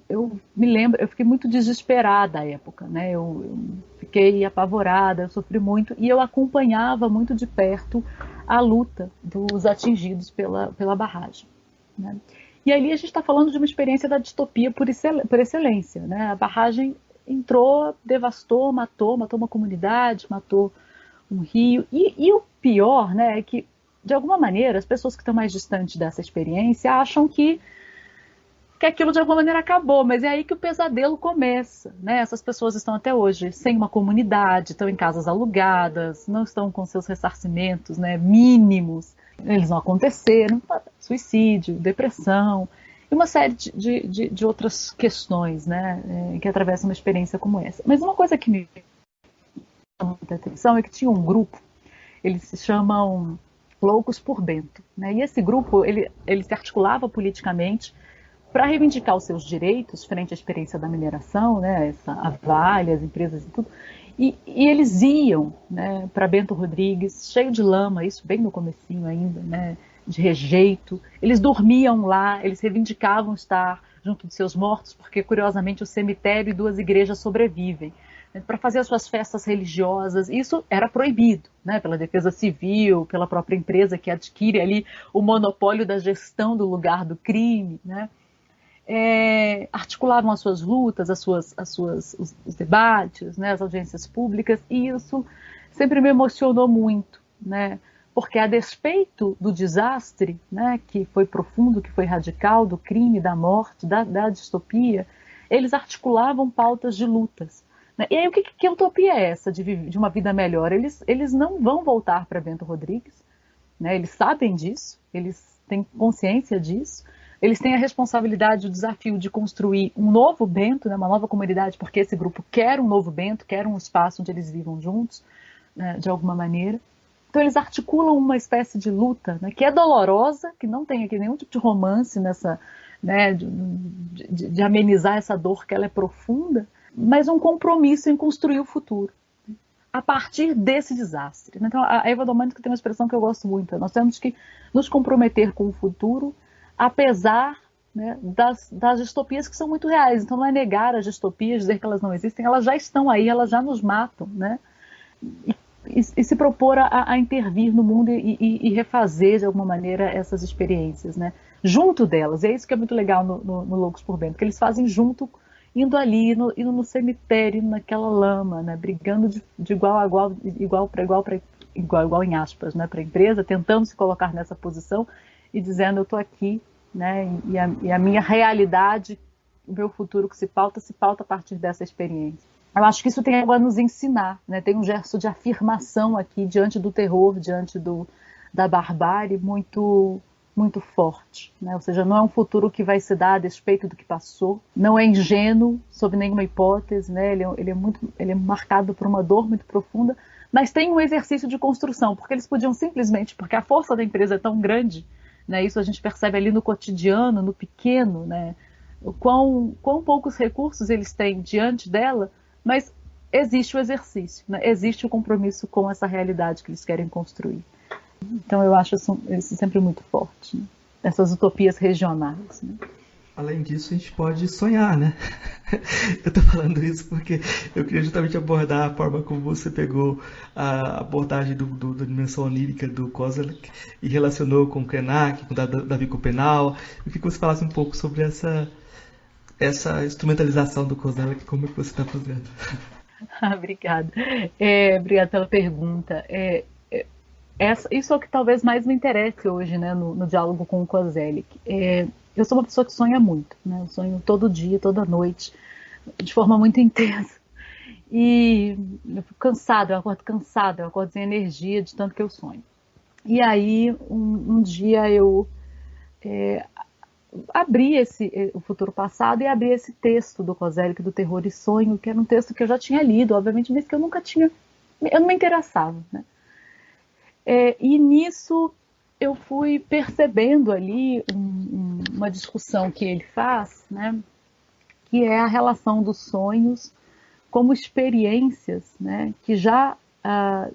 me lembro, eu fiquei muito desesperada à época, né? Eu fiquei apavorada, eu sofri muito e eu acompanhava muito de perto a luta dos atingidos pela barragem, né? E ali a gente está falando de uma experiência da distopia por excelência, né? A barragem entrou, devastou, matou uma comunidade, matou um rio. E o pior, né, é que, de alguma maneira, as pessoas que estão mais distantes dessa experiência acham que aquilo de alguma maneira acabou, mas é aí que o pesadelo começa, né? Essas pessoas estão até hoje sem uma comunidade, estão em casas alugadas, não estão com seus ressarcimentos, né, mínimos, eles não aconteceram, suicídio, depressão, e uma série de outras questões, né, que atravessam uma experiência como essa. Mas uma coisa que me chamou muita atenção é que tinha um grupo, eles se chamam Loucos por Bento, né? E esse grupo, ele se articulava politicamente para reivindicar os seus direitos frente à experiência da mineração, né, a Vale, as empresas e tudo, e eles iam, né, para Bento Rodrigues, cheio de lama, isso bem no comecinho ainda, né, de rejeito, eles dormiam lá, eles reivindicavam estar junto de seus mortos, porque curiosamente o cemitério e 2 igrejas sobrevivem, né, para fazer as suas festas religiosas. Isso era proibido, né, pela Defesa Civil, pela própria empresa que adquire ali o monopólio da gestão do lugar do crime, né. Articulavam as suas lutas, os debates, né, as audiências públicas, e isso sempre me emocionou muito, né, porque a despeito do desastre, né, que foi profundo, que foi radical, do crime, da morte, da distopia, eles articulavam pautas de lutas. Né? E aí que utopia é essa de uma vida melhor? Eles não vão voltar para Bento Rodrigues, né, eles sabem disso, eles têm consciência disso, eles têm a responsabilidade, o desafio de construir um novo Bento, né, uma nova comunidade, porque esse grupo quer um novo Bento, quer um espaço onde eles vivam juntos, né, de alguma maneira. Então eles articulam uma espécie de luta, né, que é dolorosa, que não tem aqui nenhum tipo de romance nessa, né, de amenizar essa dor, que ela é profunda, mas um compromisso em construir o futuro a partir desse desastre. Então a Ewa Domańska tem uma expressão que eu gosto muito: nós temos que nos comprometer com o futuro apesar, né, das distopias que são muito reais. Então não é negar as distopias, dizer que elas não existem, elas já estão aí, elas já nos matam, né? E se propor a intervir no mundo e refazer de alguma maneira essas experiências, né? Junto delas. E é isso que é muito legal no Loucos por Bento, que eles fazem junto, indo ali, indo no cemitério, naquela lama, né? Brigando de igual a igual em aspas, né? Para a empresa, tentando se colocar nessa posição e dizendo: eu estou aqui, né, e a minha realidade, o meu futuro que se pauta a partir dessa experiência. Eu acho que isso tem algo a nos ensinar, né? Tem um gesto de afirmação aqui diante do terror, diante da barbárie muito, muito forte, né? Ou seja, não é um futuro que vai se dar a despeito do que passou, não é ingênuo sob nenhuma hipótese, né? Ele é marcado por uma dor muito profunda, mas tem um exercício de construção, porque eles podiam simplesmente, porque a força da empresa é tão grande, né, isso a gente percebe ali no cotidiano, no pequeno, né, quão poucos recursos eles têm diante dela, mas existe o exercício, né? Existe o compromisso com essa realidade que eles querem construir. Então eu acho isso sempre muito forte, né? Essas utopias regionais, né? Além disso, a gente pode sonhar, né? Eu tô falando isso porque eu queria justamente abordar a forma como você pegou a abordagem da dimensão onírica do Koselleck e relacionou com o Krenak, com o Davi Copenau. Eu queria que você falasse um pouco sobre essa instrumentalização do Koselleck, como é que você está fazendo? Obrigada. Obrigada pela pergunta. Isso é o que talvez mais me interesse hoje, né, no diálogo com o Koselleck. Eu sou uma pessoa que sonha muito, né? Eu sonho todo dia, toda noite, de forma muito intensa. E eu fico cansada, eu acordo sem energia de tanto que eu sonho. E aí, um dia eu abri o Futuro Passado e abri esse texto do Koselleck, do Terror e Sonho, que era um texto que eu já tinha lido, obviamente, mas que eu nunca tinha, eu não me interessava, né? E nisso eu fui percebendo ali uma discussão que ele faz, né, que é a relação dos sonhos como experiências, né, que já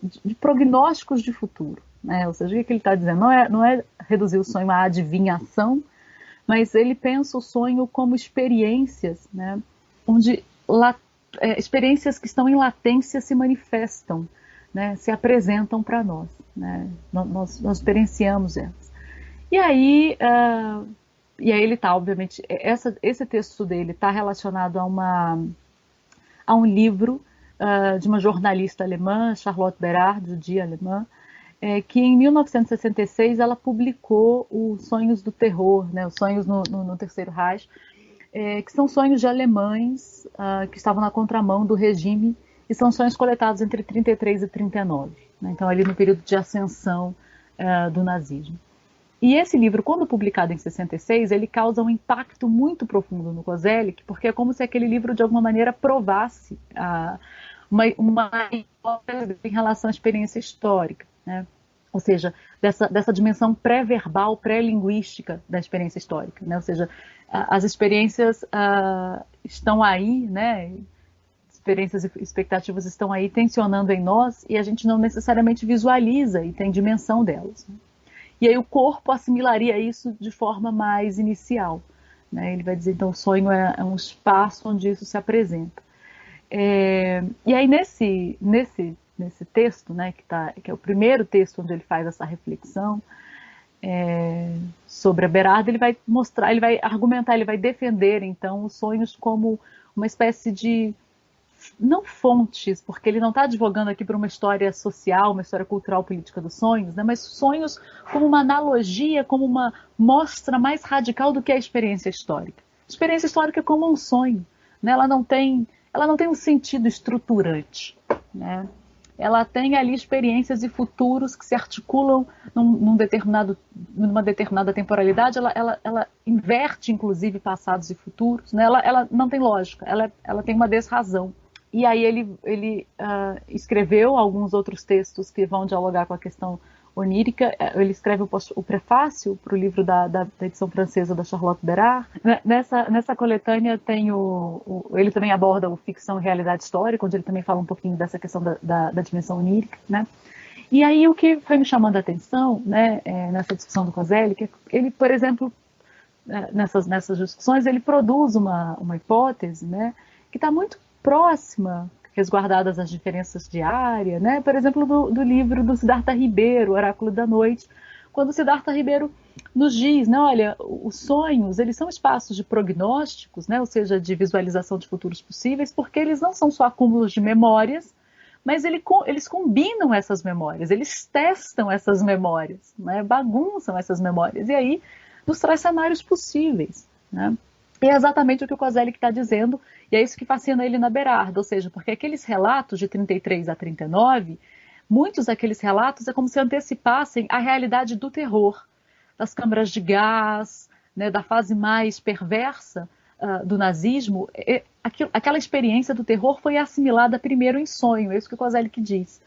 de prognósticos de futuro, né? Ou seja, o que ele está dizendo não é reduzir o sonho à adivinhação, mas ele pensa o sonho como experiências, né, onde experiências que estão em latência se manifestam, né, se apresentam para nós, né, nós experienciamos elas. E aí, ele está, obviamente, esse texto dele está relacionado a um livro de uma jornalista alemã, Charlotte Berard, judia alemã, que em 1966 ela publicou os Sonhos do Terror, né, os Sonhos no Terceiro Reich, que são sonhos de alemães que estavam na contramão do regime, e são sonhos coletados entre 33 e 39, né, então ali no período de ascensão do nazismo. E esse livro, quando publicado em 66, ele causa um impacto muito profundo no Koselleck, porque é como se aquele livro, de alguma maneira, provasse uma hipótese em relação à experiência histórica, né? Ou seja, dessa dimensão pré-verbal, pré-linguística da experiência histórica, né? Ou seja, as experiências estão aí, né? Experiências e expectativas estão aí tensionando em nós e a gente não necessariamente visualiza e tem dimensão delas, né? E aí o corpo assimilaria isso de forma mais inicial, né? Ele vai dizer, então, o sonho é um espaço onde isso se apresenta. E aí nesse texto, né, que é o primeiro texto onde ele faz essa reflexão sobre a Berardo, ele vai mostrar, ele vai argumentar, ele vai defender, então, os sonhos como uma espécie de não fontes, porque ele não está advogando aqui para uma história social, uma história cultural política dos sonhos, né, mas sonhos como uma analogia, como uma mostra mais radical do que a experiência histórica. A experiência histórica é como um sonho, né, ela não tem um sentido estruturante, né? Ela tem ali experiências e futuros que se articulam numa determinada temporalidade, ela inverte inclusive passados e futuros, né? Ela não tem lógica, ela tem uma desrazão. E aí ele escreveu alguns outros textos que vão dialogar com a questão onírica. Ele escreve o prefácio para o livro da edição francesa da Charlotte Berard. Nessa coletânea tem ele também aborda o ficção e realidade histórica, onde ele também fala um pouquinho dessa questão da dimensão onírica, né? E aí o que foi me chamando a atenção, né, nessa discussão do Koselleck, ele, por exemplo, nessas discussões, ele produz uma hipótese, né, que está muito próxima, resguardadas as diferenças de área, né? Por exemplo, do livro do Siddhartha Ribeiro, Oráculo da Noite, quando o Siddhartha Ribeiro nos diz, né, olha, os sonhos, eles são espaços de prognósticos, né, ou seja, de visualização de futuros possíveis, porque eles não são só acúmulos de memórias, mas eles combinam essas memórias, eles testam essas memórias, né, bagunçam essas memórias, e aí nos traz cenários possíveis, né? E é exatamente o que o Koselleck está dizendo, e é isso que fascina ele na Berardo, ou seja, porque aqueles relatos de 33 a 39, muitos daqueles relatos é como se antecipassem a realidade do terror, das câmaras de gás, né, da fase mais perversa do nazismo. Aquela experiência do terror foi assimilada primeiro em sonho, é isso que o Koselleck diz,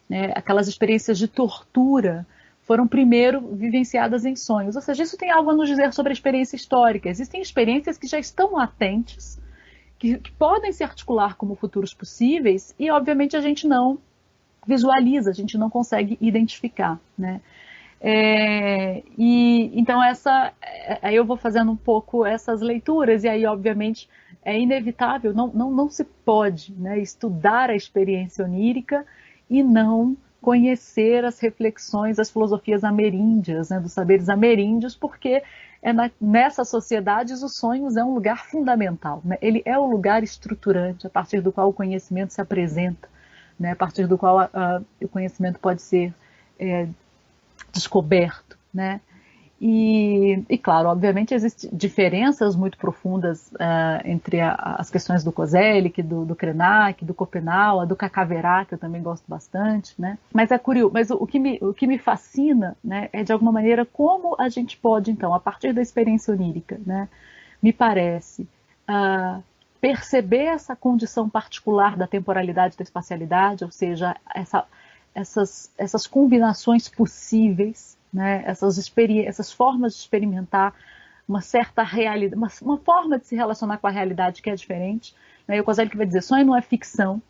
né? Aquelas experiências de tortura foram primeiro vivenciadas em sonhos. Ou seja, isso tem algo a nos dizer sobre a experiência histórica. Existem experiências que já estão latentes, que podem se articular como futuros possíveis e, obviamente, a gente não visualiza, a gente não consegue identificar, né? Então aí eu vou fazendo um pouco essas leituras e aí, obviamente, é inevitável, não se pode, né, estudar a experiência onírica e não conhecer as reflexões, as filosofias ameríndias, né, dos saberes ameríndios, porque nessas sociedades os sonhos é um lugar fundamental, né? Ele é o lugar estruturante a partir do qual o conhecimento se apresenta, né? A partir do qual o conhecimento pode ser descoberto, né? E claro, obviamente existem diferenças muito profundas entre as questões do Koselleck, do Krenak, do Schopenhauer, do Kakaverá, que eu também gosto bastante, né? Mas é curioso, mas o que me fascina, né, é de alguma maneira como a gente pode, então, a partir da experiência onírica, né, me parece, perceber essa condição particular da temporalidade e da espacialidade, ou seja, essas combinações possíveis, né, essas formas de experimentar uma certa realidade, uma forma de se relacionar com a realidade que é diferente, né? E o Koselleck vai dizer, sonho não é ficção,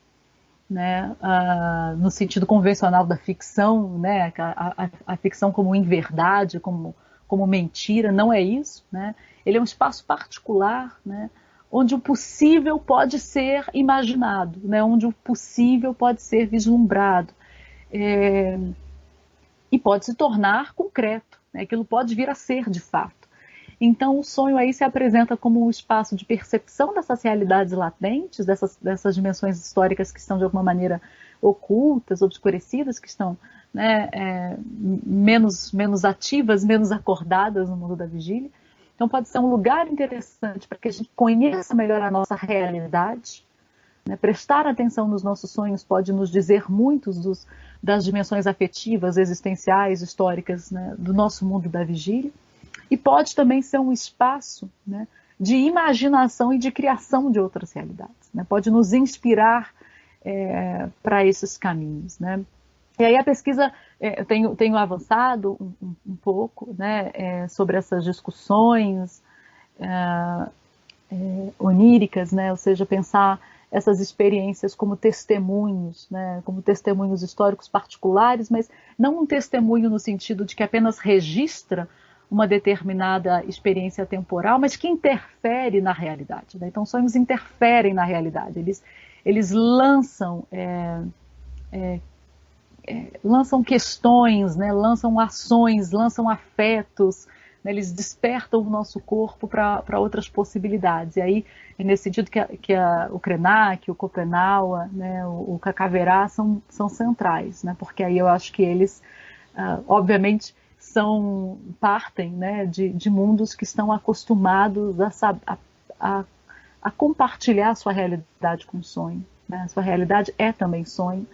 né, no sentido convencional da ficção, né, a ficção como inverdade, como mentira, não é isso, né? Ele é um espaço particular, né, onde o possível pode ser imaginado, né, onde o possível pode ser vislumbrado. E pode se tornar concreto, né? Aquilo pode vir a ser de fato. Então o sonho aí se apresenta como um espaço de percepção dessas realidades latentes, dessas dimensões históricas que estão de alguma maneira ocultas, obscurecidas, que estão, né, menos ativas, menos acordadas no mundo da vigília. Então pode ser um lugar interessante para que a gente conheça melhor a nossa realidade, né? Prestar atenção nos nossos sonhos pode nos dizer muitos das dimensões afetivas, existenciais, históricas, né, do nosso mundo da vigília. E pode também ser um espaço, né, de imaginação e de criação de outras realidades, né? Pode nos inspirar para esses caminhos, né? E aí a pesquisa, eu tenho avançado um pouco, né, sobre essas discussões oníricas, né? Ou seja, pensar essas experiências como testemunhos, né, como testemunhos históricos particulares, mas não um testemunho no sentido de que apenas registra uma determinada experiência temporal, mas que interfere na realidade, né? Então, sonhos interferem na realidade, eles lançam questões, né, lançam ações, lançam afetos, né, eles despertam o nosso corpo para outras possibilidades. E aí, é nesse sentido que o Krenak, o Schopenhauer, né, o Kakaverá são centrais, né, porque aí eu acho que eles, obviamente, partem, né, de mundos que estão acostumados a compartilhar a sua realidade com o sonho, né? A sua realidade é também sonho.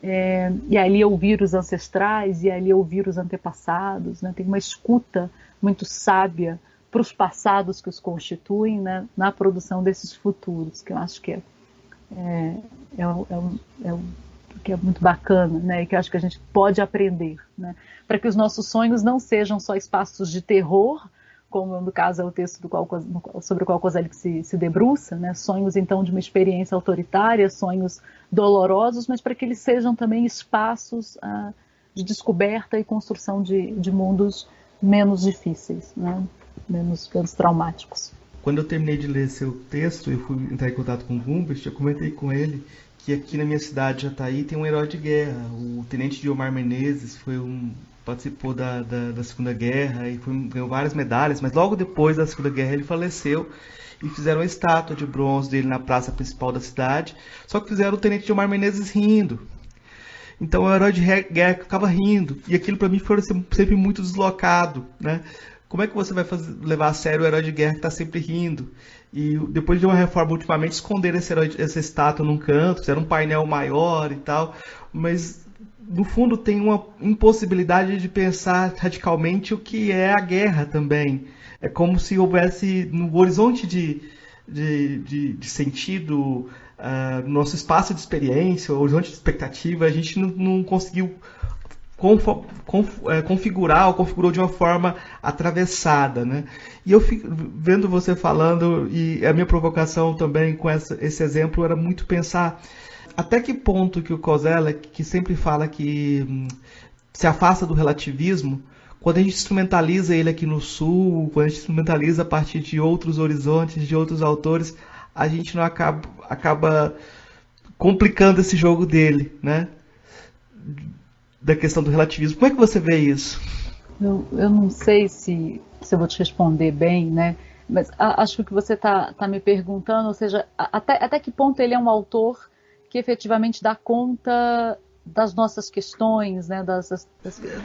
E ali ouvir os ancestrais, e ali ouvir os antepassados, né? Tem uma escuta muito sábia para os passados que os constituem, né, na produção desses futuros, que eu acho que que é muito bacana, né, e que eu acho que a gente pode aprender, né, para que os nossos sonhos não sejam só espaços de terror, como no caso é o texto sobre o qual Koselleck se debruça, né, sonhos então de uma experiência autoritária, sonhos dolorosos, mas para que eles sejam também espaços de descoberta e construção de mundos menos difíceis, né, menos traumáticos. Quando eu terminei de ler seu texto, eu fui entrar em contato com o Gumbert, eu comentei com ele que aqui na minha cidade, Jataí, tem um herói de guerra. O tenente Guiomar Menezes participou da Segunda Guerra e ganhou várias medalhas, mas logo depois da Segunda Guerra ele faleceu e fizeram uma estátua de bronze dele na praça principal da cidade, só que fizeram o tenente Guiomar Menezes rindo. Então o herói de guerra ficava rindo, e aquilo para mim foi sempre muito deslocado, né? Como é que você vai levar a sério o herói de guerra que está sempre rindo? E depois de uma reforma ultimamente, esconderam essa estátua num canto, fizeram um painel maior e tal, mas no fundo tem uma impossibilidade de pensar radicalmente o que é a guerra também. É como se houvesse no horizonte de sentido, no nosso espaço de experiência, o horizonte de expectativa, a gente não conseguiu configurar ou configurou de uma forma atravessada, né? E eu fico vendo você falando, e a minha provocação também com esse exemplo era muito pensar até que ponto que o Koselleck, que sempre fala que se afasta do relativismo, quando a gente instrumentaliza ele aqui no Sul, quando a gente instrumentaliza a partir de outros horizontes, de outros autores, a gente não acaba complicando esse jogo dele, né? Da questão do relativismo. Como é que você vê isso? Eu não sei se eu vou te responder bem, né? Mas acho que o que você está me perguntando, ou seja, até que ponto ele é um autor que efetivamente dá conta das nossas questões, né?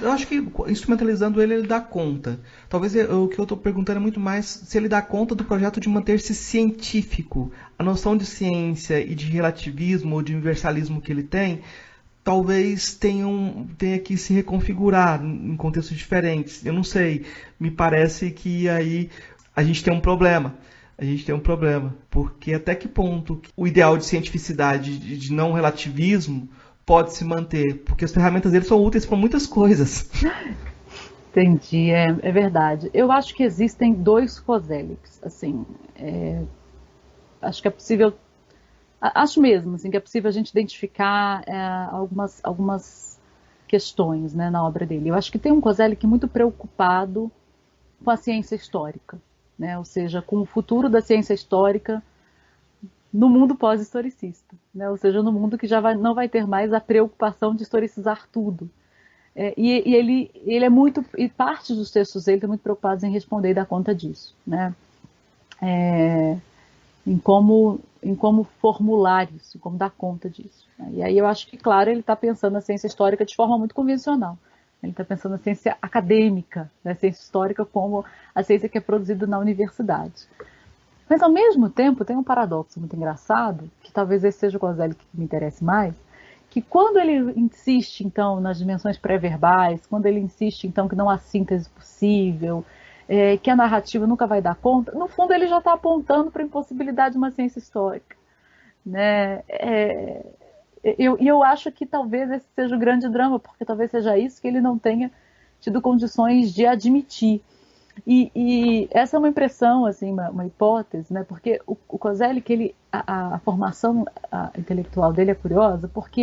Eu acho que instrumentalizando ele dá conta. Talvez o que eu estou perguntando é muito mais se ele dá conta do projeto de manter-se científico. A noção de ciência e de relativismo ou de universalismo que ele tem, talvez tenha que se reconfigurar em contextos diferentes. Eu não sei. Me parece que aí a gente tem um problema. Porque até que ponto o ideal de cientificidade, de não relativismo, pode se manter? Porque as ferramentas dele são úteis para muitas coisas. Entendi, é verdade. Eu acho que existem dois Kosellecks, assim, acho que é possível, acho mesmo, assim, que é possível a gente identificar algumas questões, né, na obra dele. Eu acho que tem um Koselleck muito preocupado com a ciência histórica, né, ou seja, com o futuro da ciência histórica no mundo pós-historicista, né? Ou seja, no mundo que não vai ter mais a preocupação de historicizar tudo. E ele é muito, e parte dos textos dele estão muito preocupados em responder e dar conta disso, né? Em como formular isso, em como dar conta disso, né? E aí eu acho que, claro, ele está pensando na ciência histórica de forma muito convencional. Ele está pensando na ciência acadêmica, na ciência histórica como a ciência que é produzida na universidade. Mas, ao mesmo tempo, tem um paradoxo muito engraçado, que talvez esse seja o Koselleck que me interesse mais, que quando ele insiste, então, nas dimensões pré-verbais, quando ele insiste, então, que não há síntese possível, que a narrativa nunca vai dar conta, no fundo ele já está apontando para a impossibilidade de uma ciência histórica, né? Eu acho que talvez esse seja o grande drama, porque talvez seja isso que ele não tenha tido condições de admitir. E essa é uma impressão, assim, uma hipótese, né? Porque o Koselleck, a formação intelectual dele é curiosa, porque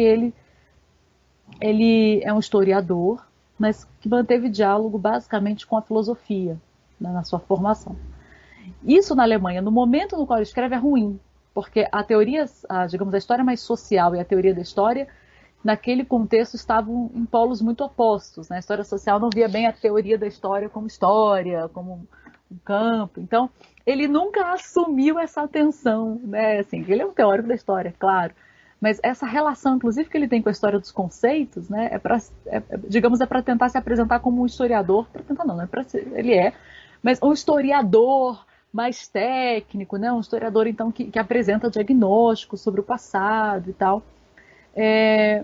ele é um historiador, mas que manteve diálogo basicamente com a filosofia, né, na sua formação. Isso na Alemanha, no momento no qual ele escreve, é ruim, porque digamos, a história mais social e a teoria da história, naquele contexto, estavam em polos muito opostos, né? A história social não via bem a teoria da história, como um campo. Então, ele nunca assumiu essa atenção, né? Assim, ele é um teórico da história, claro. Mas essa relação, inclusive, que ele tem com a história dos conceitos, né? Digamos, é para tentar se apresentar como um historiador. Para tentar não, ele é. Mas um historiador mais técnico, né? Um historiador, então, que apresenta diagnósticos sobre o passado e tal.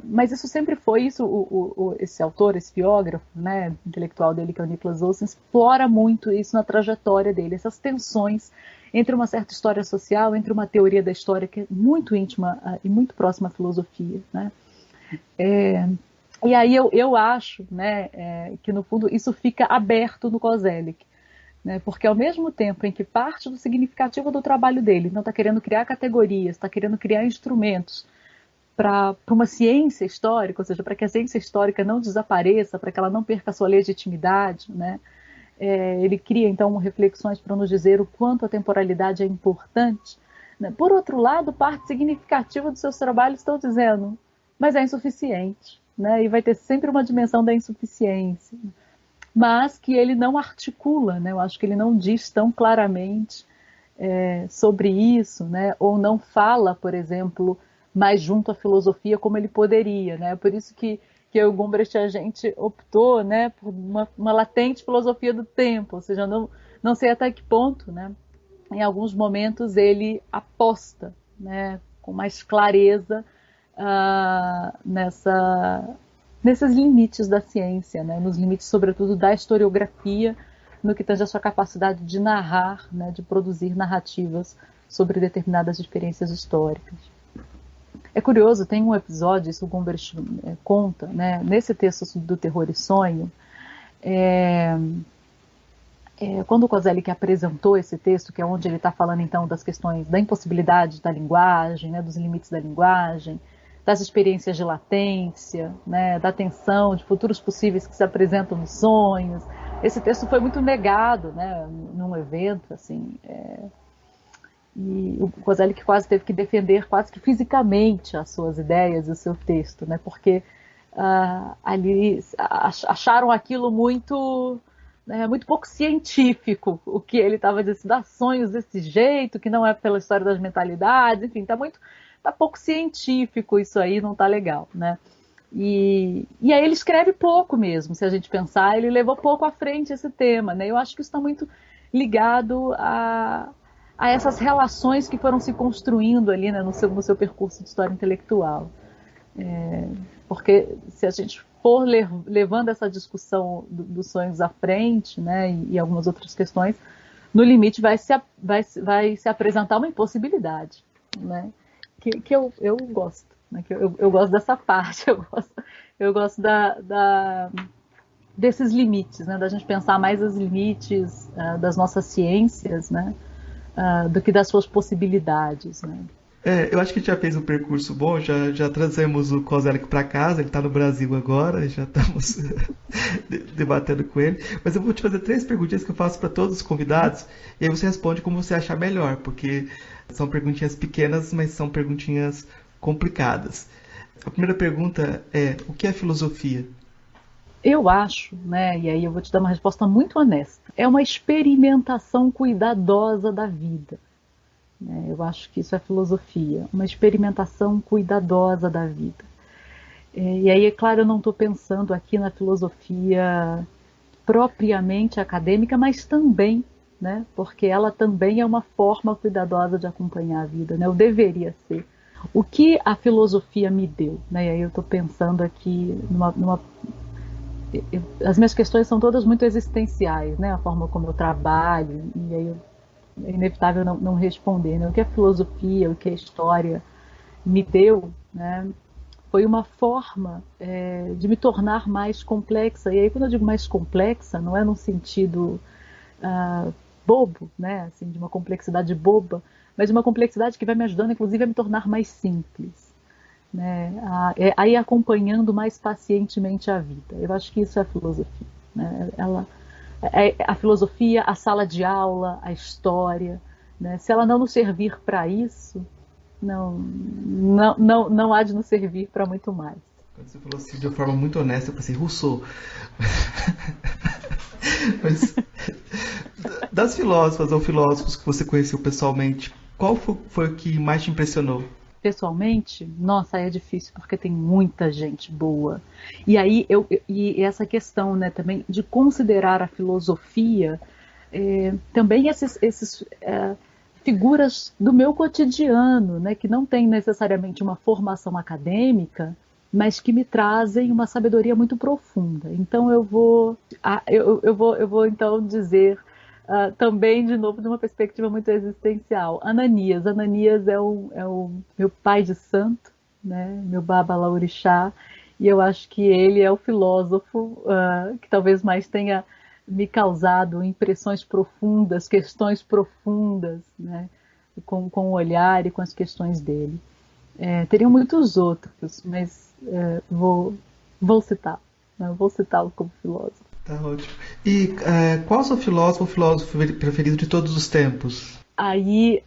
Mas isso sempre foi isso, esse autor, esse biógrafo, né, intelectual dele, que é o Niklas Olsen, explora muito isso na trajetória dele, essas tensões entre uma certa história social, entre uma teoria da história que é muito íntima e muito próxima à filosofia, né? E aí eu acho, né, que no fundo isso fica aberto no Koselleck, né, porque ao mesmo tempo em que parte do significativo do trabalho dele, então está querendo criar categorias, está querendo criar instrumentos para uma ciência histórica, ou seja, para que a ciência histórica não desapareça, para que ela não perca a sua legitimidade, né? Ele cria, então, reflexões para nos dizer o quanto a temporalidade é importante, né? Por outro lado, parte significativa dos seus trabalhos estão dizendo, mas é insuficiente, né? E vai ter sempre uma dimensão da insuficiência, mas que ele não articula, né? Eu acho que ele não diz tão claramente sobre isso, né? Ou não fala, por exemplo, mais junto à filosofia como ele poderia, né? Por isso que eu e o Gumbrecht, a gente optou, né, por uma latente filosofia do tempo, ou seja, não sei até que ponto, né, em alguns momentos ele aposta, né, com mais clareza nesses limites da ciência, né, nos limites, sobretudo, da historiografia, no que tange a sua capacidade de narrar, né, de produzir narrativas sobre determinadas experiências históricas. É curioso, tem um episódio, isso o Gombrich conta, né, nesse texto do Terror e Sonho, quando o Koselleck apresentou esse texto, que é onde ele está falando então das questões da impossibilidade da linguagem, né, dos limites da linguagem, das experiências de latência, né, da tensão de futuros possíveis que se apresentam nos sonhos. Esse texto foi muito negado, né, num evento, assim, e o Koselleck quase teve que defender quase que fisicamente as suas ideias e o seu texto, né, porque ali acharam aquilo muito, né, muito pouco científico, o que ele estava dizendo, dar sonhos desse jeito, que não é pela história das mentalidades, enfim, tá pouco científico isso aí, não tá legal, né? E aí ele escreve pouco mesmo, se a gente pensar, ele levou pouco à frente esse tema, né? Eu acho que isso está muito ligado a essas relações que foram se construindo ali, né, no seu percurso de história intelectual. Porque se a gente for levando essa discussão dos sonhos à frente, né, e algumas outras questões, no limite vai se apresentar uma impossibilidade, né, que eu gosto, né, que eu gosto dessa parte, eu gosto desses limites, né, da gente pensar mais os limites das nossas ciências, né, do que das suas possibilidades, né. Eu acho que a gente já fez um percurso bom, já trazemos o Koselleck para casa, ele está no Brasil agora, já estamos debatendo com ele. Mas eu vou te fazer 3 perguntinhas que eu faço para todos os convidados, e aí você responde como você achar melhor, porque são perguntinhas pequenas, mas são perguntinhas complicadas. A primeira pergunta é: o que é filosofia? Eu acho, né, e aí eu vou te dar uma resposta muito honesta, é uma experimentação cuidadosa da vida. Eu acho que isso é filosofia, uma experimentação cuidadosa da vida. E aí, é claro, eu não estou pensando aqui na filosofia propriamente acadêmica, mas também, né, porque ela também é uma forma cuidadosa de acompanhar a vida, né, ou deveria ser. O que a filosofia me deu? Né, e aí eu estou pensando aqui as minhas questões são todas muito existenciais, né, a forma como eu trabalho, e aí é inevitável não responder, né? O que a filosofia, o que a história me deu, né, foi uma forma de me tornar mais complexa. E aí, quando eu digo mais complexa, não é num sentido bobo, né, assim, de uma complexidade boba, mas de uma complexidade que vai me ajudando, inclusive, a me tornar mais simples, né, a ir acompanhando mais pacientemente a vida. Eu acho que isso é a filosofia, né? A filosofia, a sala de aula, a história, né? Se ela não nos servir para isso, não há de nos servir para muito mais. Quando você falou assim de uma forma muito honesta, eu pensei, Rousseau. Mas, das filósofas ou filósofos que você conheceu pessoalmente, qual foi o que mais te impressionou? Pessoalmente, nossa, é difícil porque tem muita gente boa. E aí e essa questão, né, também de considerar a filosofia também esses figuras do meu cotidiano, né, que não têm necessariamente uma formação acadêmica, mas que me trazem uma sabedoria muito profunda. Então eu vou então dizer também, de novo, de uma perspectiva muito existencial. Ananias é o meu pai de santo, né? Meu Baba Laorixá, e eu acho que ele é o filósofo que talvez mais tenha me causado impressões profundas, questões profundas, né? Com o olhar e com as questões dele. Teriam muitos outros, mas vou citá-lo, né? Vou citá-lo como filósofo. Tá ótimo. E qual é o seu filósofo ou filósofo preferido de todos os tempos? Aí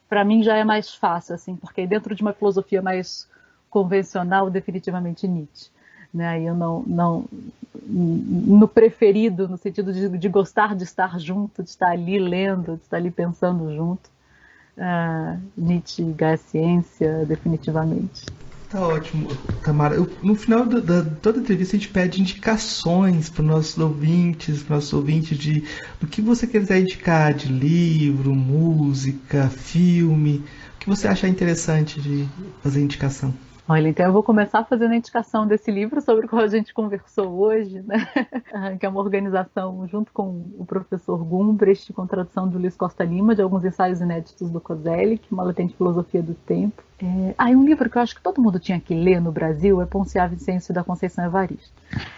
para mim já é mais fácil, assim, porque dentro de uma filosofia mais convencional, definitivamente Nietzsche. Né? Aí eu no preferido, no sentido de gostar de estar junto, de estar ali lendo, de estar ali pensando junto, Nietzsche ganha ciência, definitivamente. Tá ótimo, Tamara. No final toda entrevista a gente pede indicações para os nossos ouvintes, do que você quiser indicar de livro, música, filme, o que você achar interessante de fazer indicação. Olha, então eu vou começar fazendo a indicação desse livro sobre o qual a gente conversou hoje, né? Que é uma organização junto com o professor Gumbrecht, com tradução do Luiz Costa Lima, de alguns ensaios inéditos do Kozelik, uma latente filosofia do tempo. E um livro que eu acho que todo mundo tinha que ler no Brasil é Poncia a Vicêncio da Conceição Evaristo.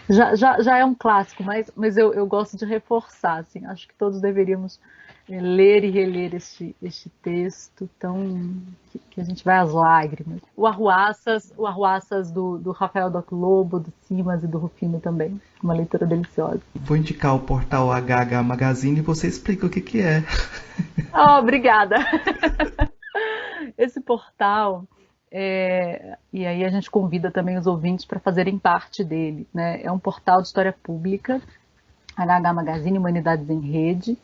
Já é um clássico, mas eu gosto de reforçar, assim, acho que todos deveríamos ler e reler este texto que a gente vai às lágrimas. O Arruaças do Rafael Dotto Lobo, do Simas e do Rufino também. Uma leitura deliciosa. Vou indicar o portal HH Magazine e você explica o que é. Oh, obrigada! Esse portal, e aí a gente convida também os ouvintes para fazerem parte dele, né? É um portal de história pública, HH Magazine, Humanidades em Rede,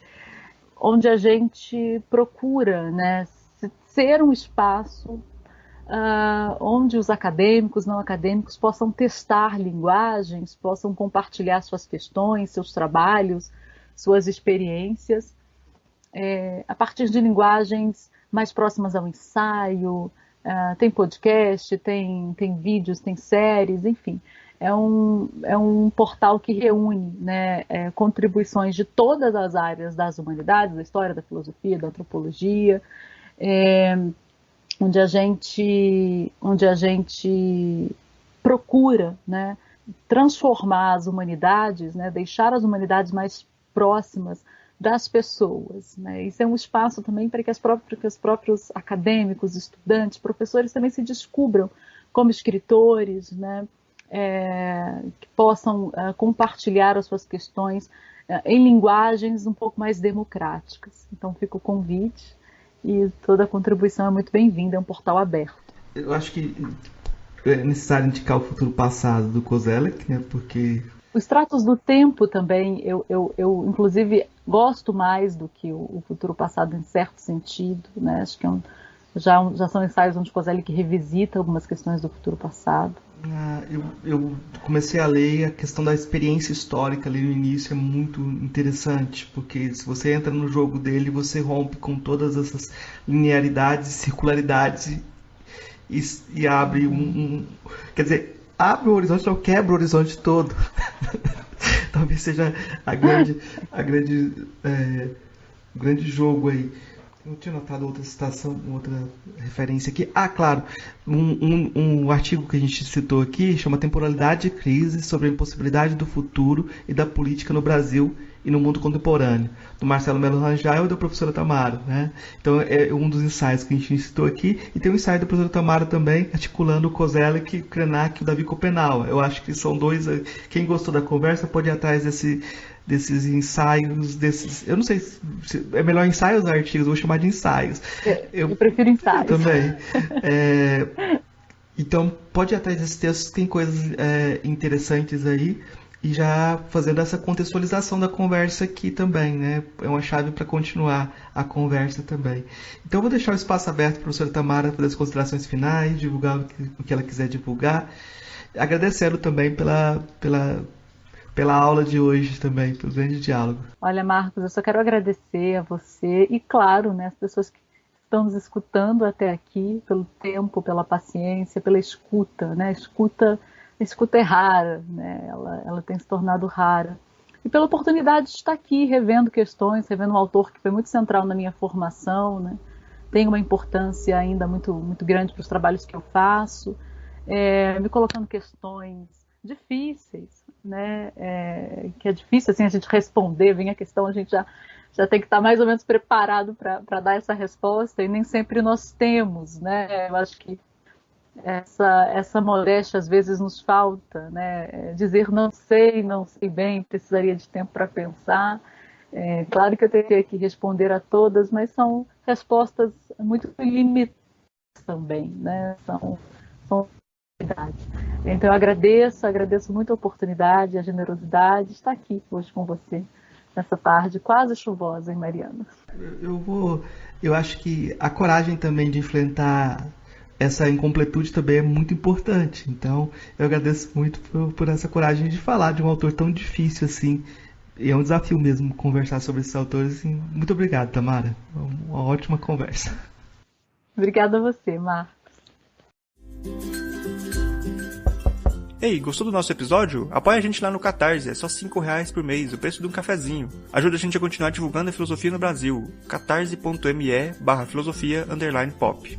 onde a gente procura, né, ser um espaço onde os acadêmicos, não acadêmicos, possam testar linguagens, possam compartilhar suas questões, seus trabalhos, suas experiências, a partir de linguagens mais próximas ao ensaio. Tem podcast, tem vídeos, tem séries, enfim. É um portal que reúne, né, contribuições de todas as áreas das humanidades, da história, da filosofia, da antropologia, onde a gente procura, né, transformar as humanidades, né, deixar as humanidades mais próximas das pessoas, né? Isso é um espaço também para que os próprios acadêmicos, estudantes, professores também se descubram como escritores, né? Que possam compartilhar as suas questões em linguagens um pouco mais democráticas. Então fica o convite e toda a contribuição é muito bem-vinda, é um portal aberto. Eu acho que é necessário indicar o Futuro Passado do Kozelek, né? Porque os Tratos do Tempo também, eu inclusive gosto mais do que o Futuro Passado em certo sentido, né? Acho que já são ensaios onde Kozelek revisita algumas questões do futuro passado. Eu comecei a ler, a questão da experiência histórica ali no início é muito interessante, porque se você entra no jogo dele, você rompe com todas essas linearidades, circularidades e abre quer dizer, abre o horizonte, não quebra o horizonte todo. Talvez seja o grande jogo aí. Eu tinha notado outra citação, outra referência aqui. Claro, um artigo que a gente citou aqui chama Temporalidade e Crise sobre a impossibilidade do futuro e da política no Brasil e no mundo contemporâneo, do Marcelo Melo Rangel e da professora Tamara, né? Então é um dos ensaios que a gente citou aqui, e tem um ensaio da professora Tamara também, articulando o Kozelek, o Krenak e o Davi Copenau. Eu acho que são dois. Quem gostou da conversa pode ir atrás desses ensaios, eu não sei se é melhor ensaios ou artigos, eu vou chamar de ensaios. Eu prefiro ensaios. Eu também. Então, pode ir atrás desses textos, tem coisas interessantes aí, e já fazendo essa contextualização da conversa aqui também, né? É uma chave para continuar a conversa também. Então, eu vou deixar o espaço aberto para a professora Tamara fazer as considerações finais, divulgar o que ela quiser divulgar, agradecendo também pela aula de hoje também, pelo grande diálogo. Olha, Marcos, eu só quero agradecer a você e, claro, né, as pessoas que estão nos escutando até aqui, pelo tempo, pela paciência, pela escuta, né? A escuta é rara, né? Ela tem se tornado rara. E pela oportunidade de estar aqui revendo questões, revendo um autor que foi muito central na minha formação, né? Tem uma importância ainda muito, muito grande para os trabalhos que eu faço, me colocando questões difíceis, né? Que é difícil assim, a gente responder, vem a questão, a gente já tem que estar mais ou menos preparado para dar essa resposta, e nem sempre nós temos, né? Eu acho que essa modéstia às vezes nos falta, né? Dizer não sei bem, precisaria de tempo para pensar. Claro que eu teria que responder a todas, mas são respostas muito limitadas também, né? São então eu agradeço muito a oportunidade, a generosidade de estar aqui hoje com você, nessa tarde quase chuvosa em Mariana. Eu acho que a coragem também de enfrentar essa incompletude também é muito importante. Então eu agradeço muito por essa coragem de falar de um autor tão difícil assim. E é um desafio mesmo conversar sobre esses autores. Assim. Muito obrigado, Tamara. Uma ótima conversa. Obrigada a você, Marcos. Ei, gostou do nosso episódio? Apoia a gente lá no Catarse, é só R$5 por mês, o preço de um cafezinho. Ajuda a gente a continuar divulgando a filosofia no Brasil. catarse.me/filosofia_pop.